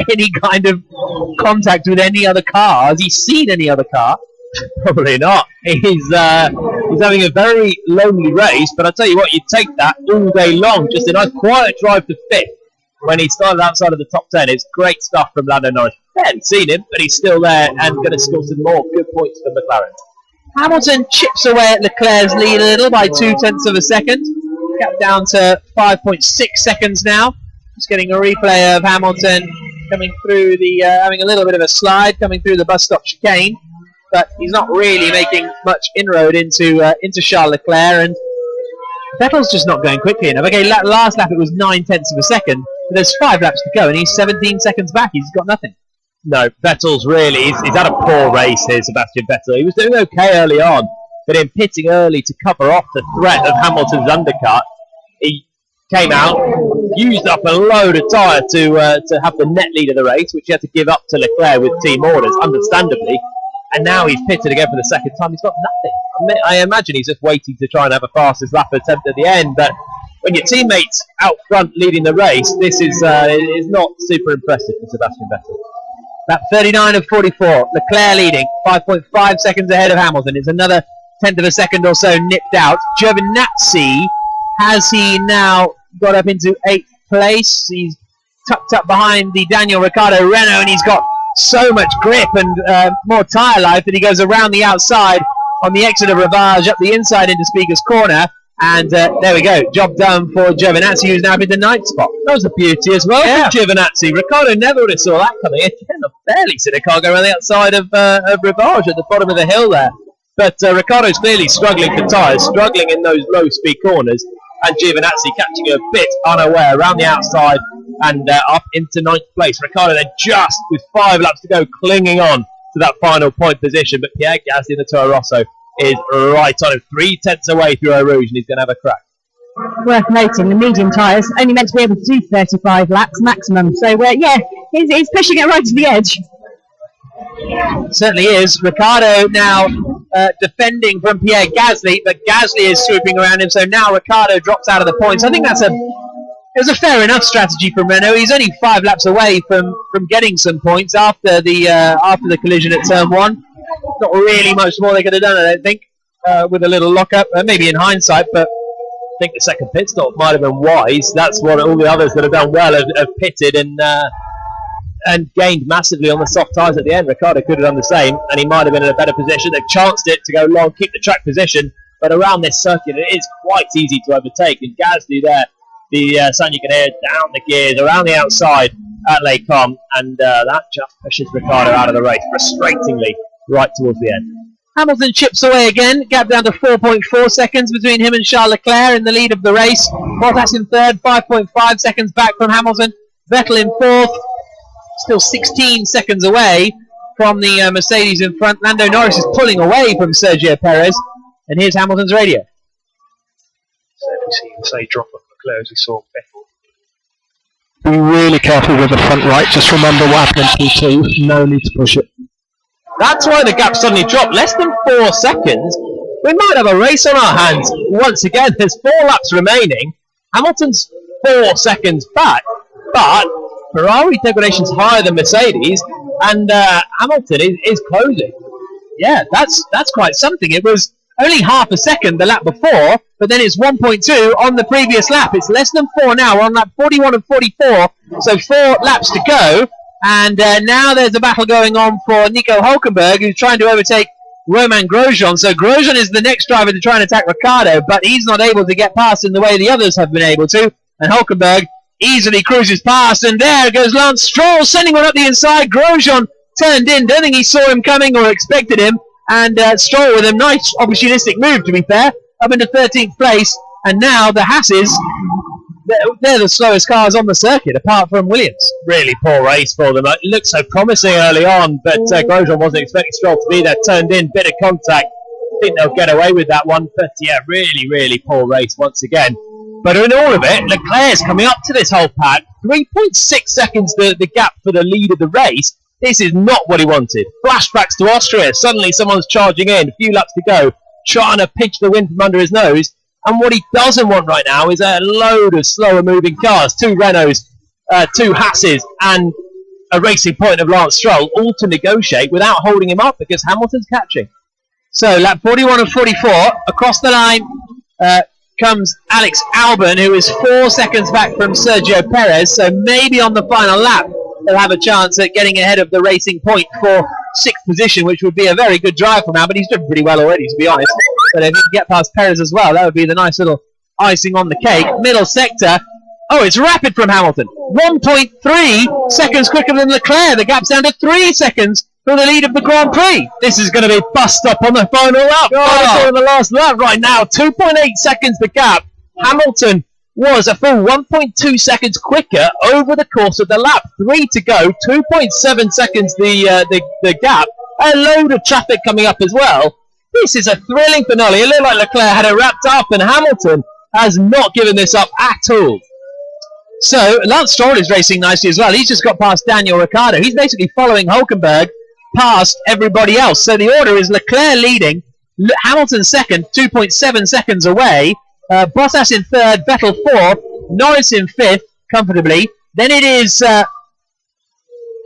any kind of contact with any other car? Has he seen any other car? Probably not. He's having a very lonely race, but I'll tell you what, you take that all day long. Just a nice quiet drive to 5th when he started outside of the top 10. It's great stuff from Lando Norris. I hadn't seen him, but he's still there and going to score some more good points for McLaren. Hamilton chips away at Leclerc's lead a little by 0.2 of a second. Gap down to 5.6 seconds now. Just getting a replay of Hamilton coming through the, having a little bit of a slide, coming through the bus stop chicane, but he's not really making much inroad into Charles Leclerc, and Vettel's just not going quickly enough. Okay, last lap it was 0.9 of a second, but there's 5 laps to go, and he's 17 seconds back. He's got nothing. No, Vettel's really, he's had a poor race here, Sebastian Vettel. He was doing okay early on, but in pitting early to cover off the threat of Hamilton's undercut, he came out, used up a load of tyre to have the net lead of the race, which he had to give up to Leclerc with team orders, understandably. And now he's pitted again for the second time. He's got nothing. I imagine he's just waiting to try and have a fastest lap attempt at the end. But when your teammate's out front leading the race, this is not super impressive for Sebastian Vettel. Lap 39 of 44. Leclerc leading, 5.5 seconds ahead of Hamilton. It's another 10th of a second or so nipped out. Giovinazzi, has he now got up into 8th place? He's tucked up behind the Daniel Ricciardo Renault, and he's got so much grip and more tyre life that he goes around the outside on the exit of Rivage up the inside into Speaker's Corner, and there we go, job done for Giovinazzi, who's now in the 9th spot. That was a beauty as well for Giovinazzi. Ricciardo never would have saw that coming. Again, I've barely seen a car go around the outside of Rivage at the bottom of the hill there. But Ricciardo's clearly struggling for tyres, struggling in those low speed corners, and Giovinazzi catching a bit unaware around the outside and up into 9th place. Ricciardo then just with 5 laps to go, clinging on to that final point position, but Pierre Gasly in the Toro Rosso is right on him, 3/10 away through Eau Rouge, and he's going to have a crack. Worth noting, the medium tyres only meant to be able to do 35 laps maximum, so yeah, he's pushing it right to the edge. Certainly is. Ricciardo now defending from Pierre Gasly, but Gasly is swooping around him, so now Ricciardo drops out of the points. I think it was a fair enough strategy from Renault. He's only 5 laps away from getting some points after the collision at turn 1. Not really much more they could have done, I don't think, with a little lock-up, maybe in hindsight, but I think the second pit stop might have been wise. That's what all the others that have done well have pitted and gained massively on the soft tyres at the end. Ricciardo could have done the same, and he might have been in a better position. They've chanced it to go long, keep the track position, but around this circuit it is quite easy to overtake, and Gasly there, the sound you can hear down the gears around the outside at Les Combes, and that just pushes Ricciardo out of the race frustratingly right towards the end. Hamilton chips away again, gap down to 4.4 seconds between him and Charles Leclerc in the lead of the race. Bottas in 3rd, 5.5 seconds back from Hamilton. Vettel in 4th, still 16 seconds away from the Mercedes in front. Lando Norris is pulling away from Sergio Perez, and here's Hamilton's radio. So we see the same drop off Leclerc as we saw Vettel. Be really careful with the front right. Just remember what happened in P2. No need to push it. That's why the gap suddenly dropped. Less than 4 seconds. We might have a race on our hands. Once again, there's 4 laps remaining. Hamilton's 4 seconds back, but Ferrari degradation's higher than Mercedes, and Hamilton is closing. Yeah, that's quite something. It was only half a second the lap before, but then it's 1.2 on the previous lap. It's less than 4 now. We're on lap 41 and 44, so 4 laps to go. And now there's a battle going on for Nico Hülkenberg, who's trying to overtake Romain Grosjean. So Grosjean is the next driver to try and attack Ricciardo, but he's not able to get past in the way the others have been able to. And Hülkenberg easily cruises past, and there goes Lance Stroll, sending one up the inside. Grosjean turned in. Don't think he saw him coming or expected him. And Stroll with a nice opportunistic move, to be fair, up into 13th place. And now the Hasses, they're the slowest cars on the circuit, apart from Williams. Really poor race for them. It looked so promising early on, but Grosjean wasn't expecting Stroll to be there. Turned in, bit of contact. I think they'll get away with that one. But yeah, really, really poor race once again. But in all of it, Leclerc's coming up to this whole pack. 3.6 seconds the gap for the lead of the race. This is not what he wanted. Flashbacks to Austria. Suddenly someone's charging in. A few laps to go. Trying to pinch the wind from under his nose. And what he doesn't want right now is a load of slower moving cars. 2 Renaults, 2 Hasses, and a racing point of Lance Stroll, all to negotiate without holding him up because Hamilton's catching. So lap 41 and 44. Across the line comes Alex Albon, who is 4 seconds back from Sergio Perez. So maybe on the final lap they'll have a chance at getting ahead of the racing point for 6th position, which would be a very good drive from Albon. He's done pretty well already, to be honest. But if he can get past Perez as well, that would be the nice little icing on the cake. Middle sector. Oh, it's rapid from Hamilton. 1.3 seconds quicker than Leclerc. The gap's down to 3 seconds for the lead of the Grand Prix. This is going to be bust up on the final lap. On the last lap right now. 2.8 seconds the gap. Hamilton was a full 1.2 seconds quicker over the course of the lap. 3 to go. 2.7 seconds the gap. A load of traffic coming up as well. This is a thrilling finale. It looked like Leclerc had it wrapped up, and Hamilton has not given this up at all. So Lance Stroll is racing nicely as well. He's just got past Daniel Ricciardo. He's basically following Hülkenberg past everybody else. So the order is Leclerc leading, Hamilton second, 2.7 seconds away, Bottas in third, Vettel fourth, Norris in fifth, comfortably. Then it is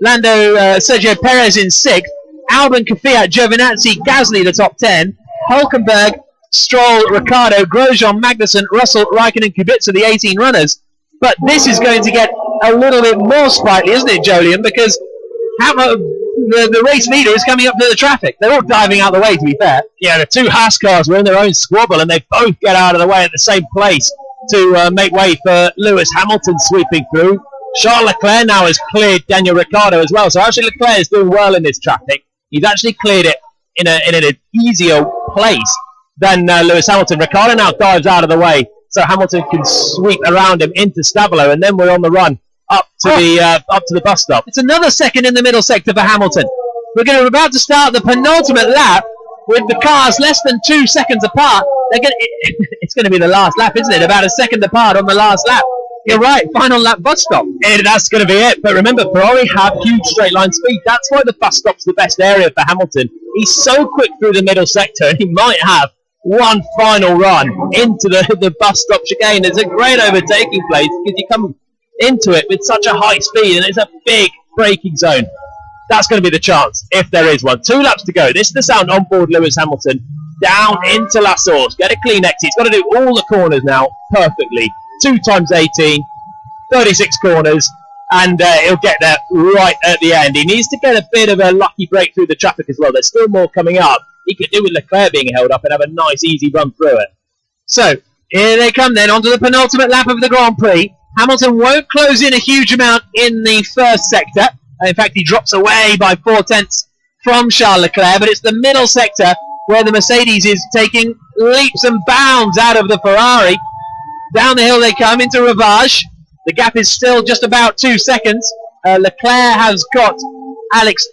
Sergio Perez in sixth, Albon, Kvyat, Giovinazzi, Gasly the top 10, Hülkenberg, Stroll, Ricciardo, Grosjean, Magnussen, Russell, Raikkonen, Kubica, the 18 runners. But this is going to get a little bit more sprightly, isn't it, Jolyon? Because the race leader is coming up to the traffic. They're all diving out of the way, to be fair. Yeah, the 2 Haas cars were in their own squabble, and they both get out of the way at the same place to make way for Lewis Hamilton sweeping through. Charles Leclerc now has cleared Daniel Ricciardo as well. So actually Leclerc is doing well in this traffic. He's actually cleared it in an easier place than Lewis Hamilton. Ricciardo now dives out of the way, so Hamilton can sweep around him into Stabilo, and then we're on the run up to the bus stop. It's another second in the middle sector for Hamilton. We're about to start the penultimate lap with the cars less than 2 seconds apart. It's going to be the last lap, isn't it? About a second apart on the last lap. You're right, final lap bus stop. That's going to be it. But remember, Ferrari have huge straight line speed. That's why the bus stop's the best area for Hamilton. He's so quick through the middle sector, and he might have one final run into the bus stop chicane. It's a great overtaking place because you come into it with such a high speed, and it's a big braking zone. That's going to be the chance, if there is one. 2 laps to go. This is the sound on board Lewis Hamilton. Down into La Source. Get a clean exit. He's got to do all the corners now perfectly. 2 times 18, 36 corners, and he'll get there right at the end. He needs to get a bit of a lucky break through the traffic as well. There's still more coming up. He could do with Leclerc being held up and have a nice, easy run through it. So, here they come then, onto the penultimate lap of the Grand Prix. Hamilton won't close in a huge amount in the first sector. In fact, he drops away by 4/10 from Charles Leclerc, but it's the middle sector where the Mercedes is taking leaps and bounds out of the Ferrari. Down the hill they come into Ravage. The gap is still just about 2 seconds. Leclerc has got Alex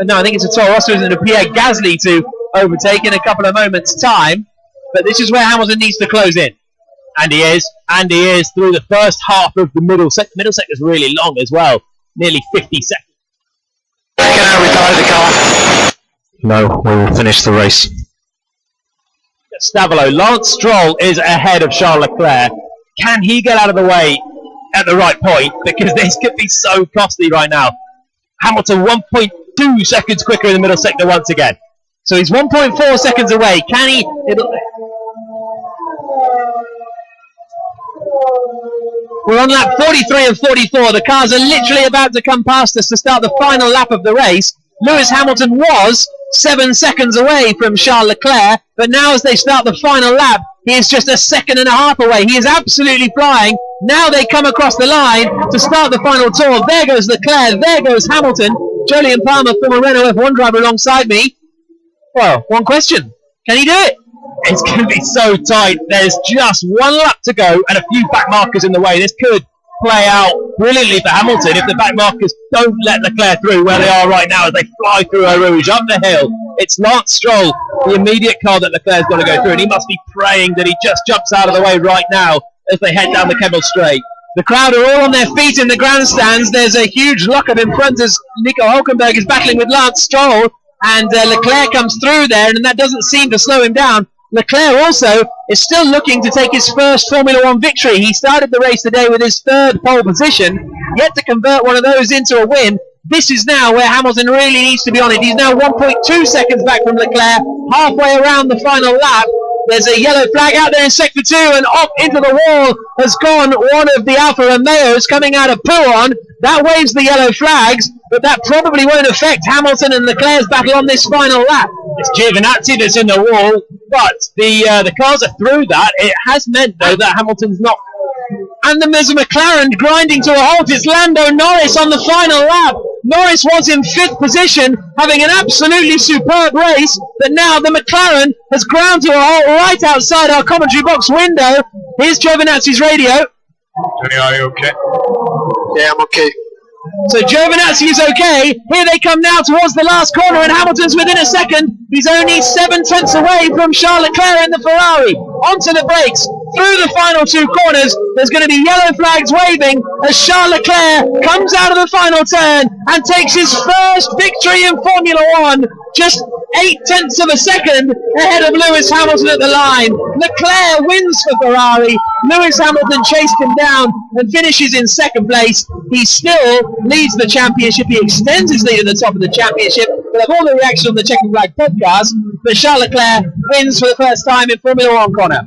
No, I think it's a Toro Rosso and a Pierre Gasly to overtake in a couple of moments' time. But this is where Hamilton needs to close in. And he is through the first half of the middle sector. Middle sector is really long as well, nearly 50 seconds. Can I retire the car? No, we will finish the race. Stavolo, Lance Stroll is ahead of Charles Leclerc. Can he get out of the way at the right point? Because this could be so costly right now. Hamilton 1.2 seconds quicker in the middle sector once again. So he's 1.4 seconds away. Can he? We're on lap 43 and 44. The cars are literally about to come past us to start the final lap of the race. Lewis Hamilton was 7 seconds away from Charles Leclerc, but now as they start the final lap, he is just a second and a half away. He is absolutely flying. Now they come across the line to start the final tour. There goes Leclerc, there goes Hamilton. Jolyon Palmer, former Renault F1 driver alongside me. Well, one question. Can he do it? It's going to be so tight. There's just one lap to go and a few back markers in the way. This could play out brilliantly for Hamilton if the back markers don't let Leclerc through where they are right now as they fly through Eau Rouge up the hill. It's Lance Stroll, the immediate car that Leclerc's got to go through, and he must be praying that he just jumps out of the way right now as they head down the Kemmel Straight. The crowd are all on their feet in the grandstands. There's a huge lockup in front as Nico Hülkenberg is battling with Lance Stroll, and Leclerc comes through there, and that doesn't seem to slow him down. Leclerc also is still looking to take his first Formula 1 victory. He started the race today with his third pole position, yet to convert one of those into a win. This is now where Hamilton really needs to be on it. He's now 1.2 seconds back from Leclerc, halfway around the final lap. There's a yellow flag out there in Sector 2, and off into the wall has gone one of the Alfa Romeos coming out of Pouhon. That waves the yellow flags, but that probably won't affect Hamilton and Leclerc's battle on this final lap. It's Giovinazzi that's in the wall, but the cars are through that. It has meant, though, that Hamilton's not. And then there's a McLaren grinding to a halt. It's Lando Norris on the final lap. Norris was in 5th position, having an absolutely superb race, but now the McLaren has ground to a halt right outside our commentary box window. Here's Giovinazzi's radio. Tony, are you okay? Yeah, I'm okay. So Giovinazzi is okay. Here they come now towards the last corner, and Hamilton's within a second. He's only 7 tenths away from Charles Leclerc in the Ferrari. Onto the brakes, through the final 2 corners. There's going to be yellow flags waving as Charles Leclerc comes out of the final turn and takes his first victory in Formula 1. Just 8 tenths of a second ahead of Lewis Hamilton at the line. Leclerc wins for Ferrari. Lewis Hamilton chased him down and finishes in 2nd place. He still leads the championship. He extends his lead at the top of the championship. We'll have all the reaction on the Checkered Flag podcast. But Charles Leclerc wins for the first time in Formula 1 corner.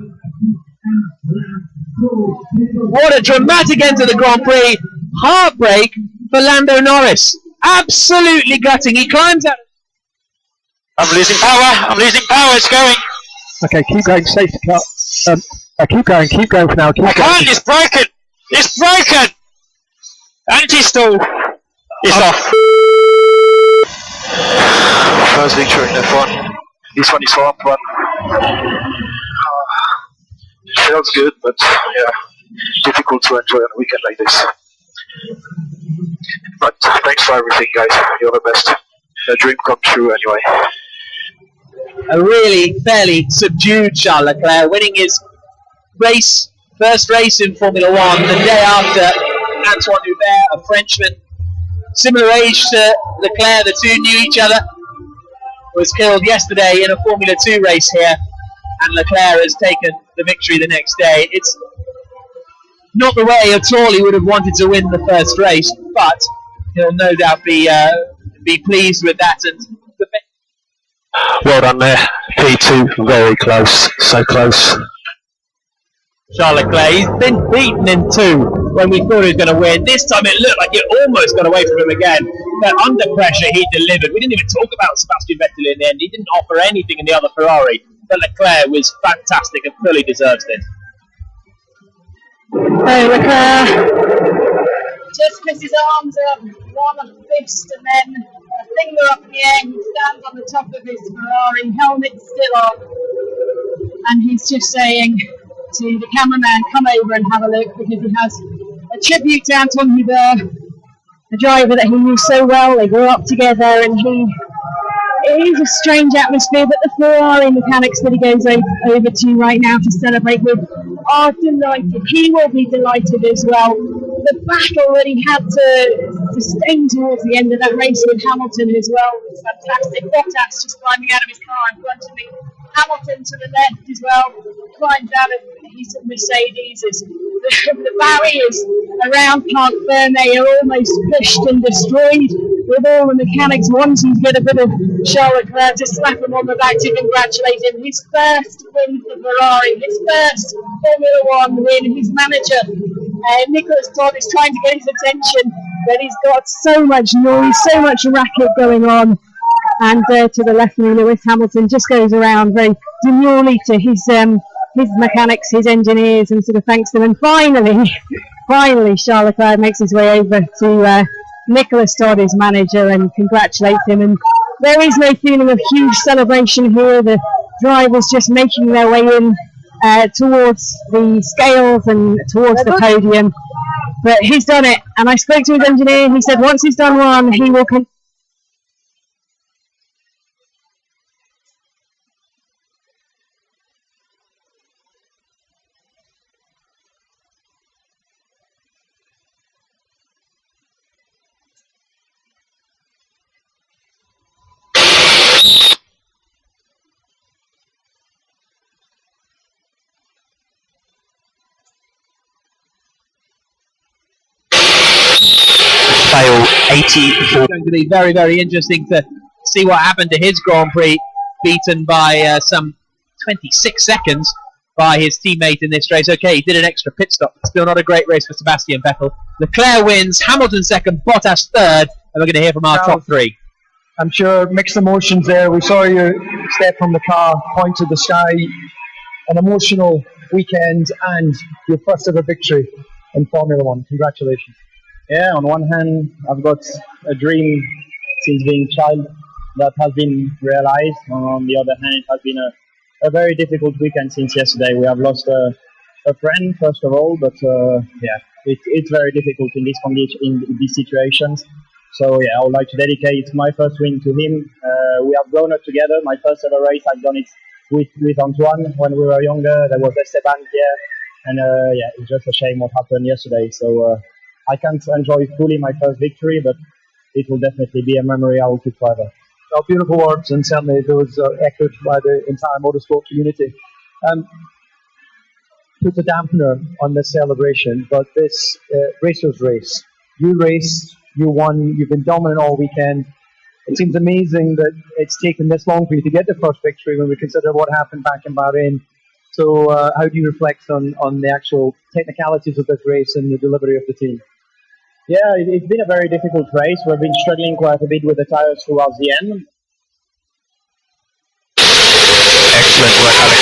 What a dramatic end to the Grand Prix. Heartbreak for Lando Norris. Absolutely gutting. He climbs out. I'm losing power, it's going. Okay, keep going, safety car. Keep going for now. I can't, it's broken! Anti-stall is off. First victory in F1. This one is for F1. It feels good, but yeah, difficult to enjoy on a weekend like this. But thanks for everything, guys. You're the best. A dream come true, anyway. A really fairly subdued Charles Leclerc, winning his first race in Formula 1 the day after Antoine Hubert, a Frenchman, similar age to Leclerc. The two knew each other. Was killed yesterday in a Formula 2 race here, and Leclerc has taken the victory the next day. It's not the way at all he would have wanted to win the first race, but he'll no doubt be pleased with that. And well done there, P2, very close, so close. Charles Leclerc, he's been beaten in 2 when we thought he was going to win. This time it looked like it almost got away from him again. But under pressure he delivered. We didn't even talk about Sebastian Vettel in the end. He didn't offer anything in the other Ferrari. But Leclerc was fantastic and fully deserves this. Hey, Leclerc just puts his arms up, one a fist and then a finger up in the air. He stands on the top of his Ferrari, helmet still on, and he's just saying to the cameraman, come over and have a look, because he has a tribute to Antoine Hubert a driver that he knew so well. They grew up together, and it is a strange atmosphere, but the Ferrari mechanics that he goes over to right now to celebrate with are delighted. He will be delighted as well. The battle that he had to sustain towards the end of that race with Hamilton as well was fantastic. Bottas just climbing out of his car in front of me. Hamilton to the left as well, climbs out of his Mercedes. The barriers around Parc Fermé are almost pushed and destroyed, with all the mechanics wanting to get a bit of Charles Leclerc to slap him on the back to congratulate him. His first win for Ferrari, his first Formula 1 win. His manager, Nicholas Todd, is trying to get his attention, but he's got so much noise, so much racket going on. And to the left of me, Lewis Hamilton just goes around very demurely to his mechanics, his engineers, and sort of thanks them. And finally, Charles Leclerc makes his way over to Nicholas Todd, his manager, and congratulates him. And there is no feeling of huge celebration here. The drivers just making their way in towards the scales and towards the podium. But he's done it. And I spoke to his engineer, and he said once he's done one, he will continue. Fail 84. It's going to be very, very interesting to see what happened to his Grand Prix, beaten by some 26 seconds by his teammate in this race. Okay, he did an extra pit stop, but still not a great race for Sebastian Vettel. Leclerc wins, Hamilton second, Bottas third, and we're going to hear from our top three. I'm sure mixed emotions there. We saw you step from the car, point to the sky, an emotional weekend, and your first ever victory in Formula 1. Congratulations. Yeah, on one hand, I've got a dream since being a child that has been realized. On the other hand, it has been a very difficult weekend since yesterday. We have lost a friend, first of all, but it's very difficult in these situations. So yeah, I would like to dedicate my first win to him. We have grown up together. My first ever race, I've done it with Antoine when we were younger. There was Esteban here, and it's just a shame what happened yesterday. So I can't enjoy fully my first victory, but it will definitely be a memory I will keep forever. Oh, beautiful words, and certainly those are echoed by the entire motorsport community. Put a dampener on this celebration, but this racer's race. You raced, you won, you've been dominant all weekend. It seems amazing that it's taken this long for you to get the first victory when we consider what happened back in Bahrain. So how do you reflect on the actual technicalities of this race and the delivery of the team? Yeah, it's been a very difficult race. We've been struggling quite a bit with the tires towards the end. Excellent work, Alex.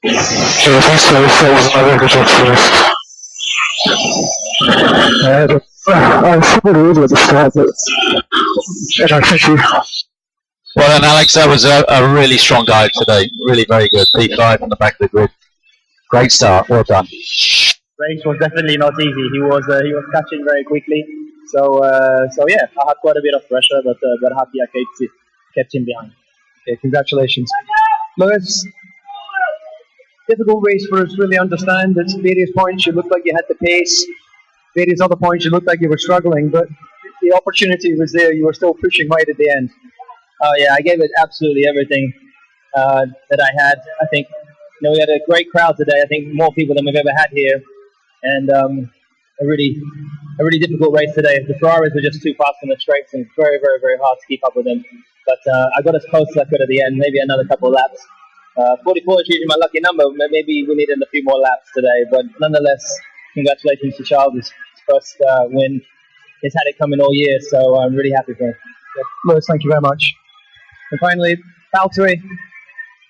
Yeah, thanks, Lewis. That was another good job for us. I thought it was at the start, but thank you. Well then, Alex, that was a really strong guide today. Really very good. P5 on the back of the grid. Great start. Well done. Race was definitely not easy. He was catching very quickly. So yeah, I had quite a bit of pressure, but happy I kept him behind. Okay, congratulations, Lewis. Difficult race for us to really understand. At various points you looked like you had the pace. Various other points you looked like you were struggling, but the opportunity was there. You were still pushing right at the end. Oh yeah, I gave it absolutely everything that I had. I think we had a great crowd today. I think more people than we've ever had here, and a really difficult race today. The Ferraris were just too fast on the straights, and very, very, very hard to keep up with them. But I got as close as I could at the end. Maybe another couple of laps. 44 is usually my lucky number. Maybe we needed a few more laps today, but nonetheless, congratulations to Charles. His first win. He's had it coming all year, so I'm really happy for him. Lewis, thank you very much. And finally, Valtteri,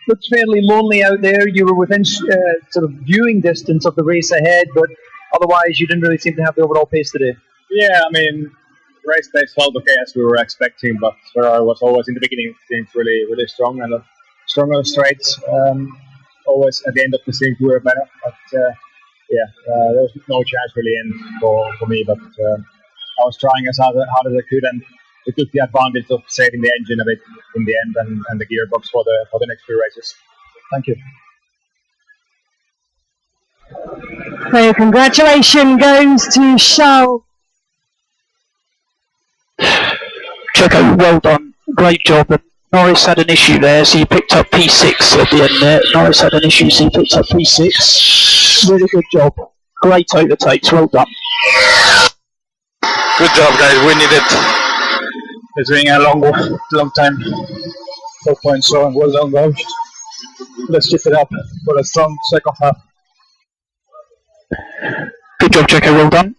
looks fairly lonely out there. You were within sort of viewing distance of the race ahead, but otherwise you didn't really seem to have the overall pace today. Yeah, I mean, race pace felt okay as we were expecting, but Ferrari was always in the beginning of the things really, really strong and strong on the straights. always at the end of the stage we were better. But there was no chance really for me. But I was trying as hard as I could, and we took the advantage of saving the engine a bit in the end and the gearbox for the next few races. Thank you. So congratulations goes to Charles. Checo, well done, great job. And Norris had an issue there, so you picked up P6 at the end there. Norris had an issue, so you picked up P6. Really good job. Great overtakes, well done. Good job, guys. We need it. It's been a long time. 4 points, so well done, guys. Let's keep it up for a strong second half. Good job, Checo, well done.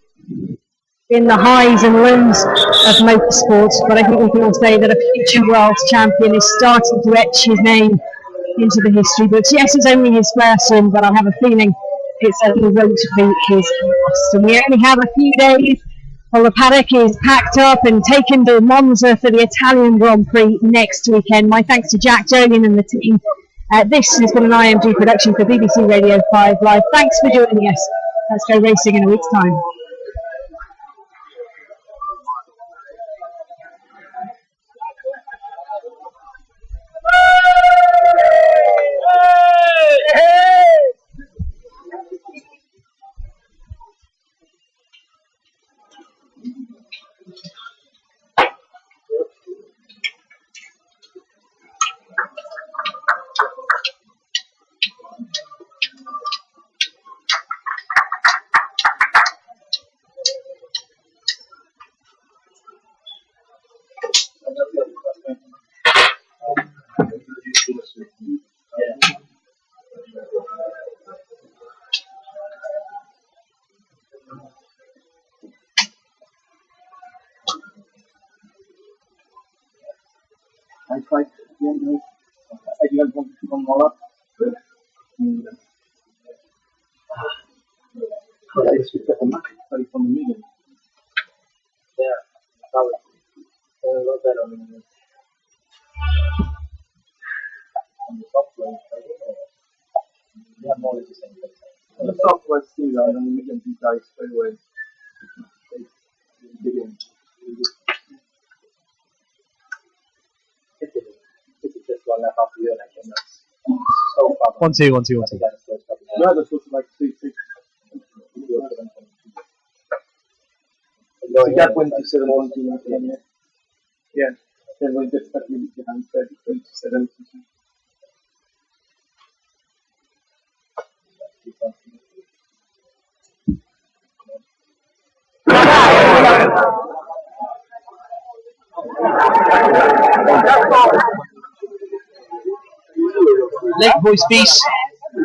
In the highs and lows of motorsports, but I think we can all say that a future world champion is starting to etch his name into the history books. Yes, it's only his first win, but I have a feeling it certainly won't be his last. And we only have a few days while the paddock is packed up and taken to Monza for the Italian Grand Prix next weekend. My thanks to Jack Jolien and the team. This has been an IMG production for BBC Radio 5 Live. Thanks for joining us. Let's go racing in a week's time. The software similar and the medium details straight away. Just 1.5 years and that's so far. 1 2 1 2 1 2. No, that's also like 3 6. So that 27.2. Yeah. Then we'll just start with the answer 27. Late voice piece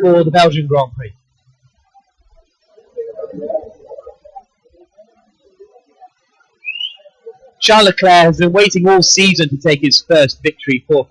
for the Belgian Grand Prix. Charles Leclerc has been waiting all season to take his first victory for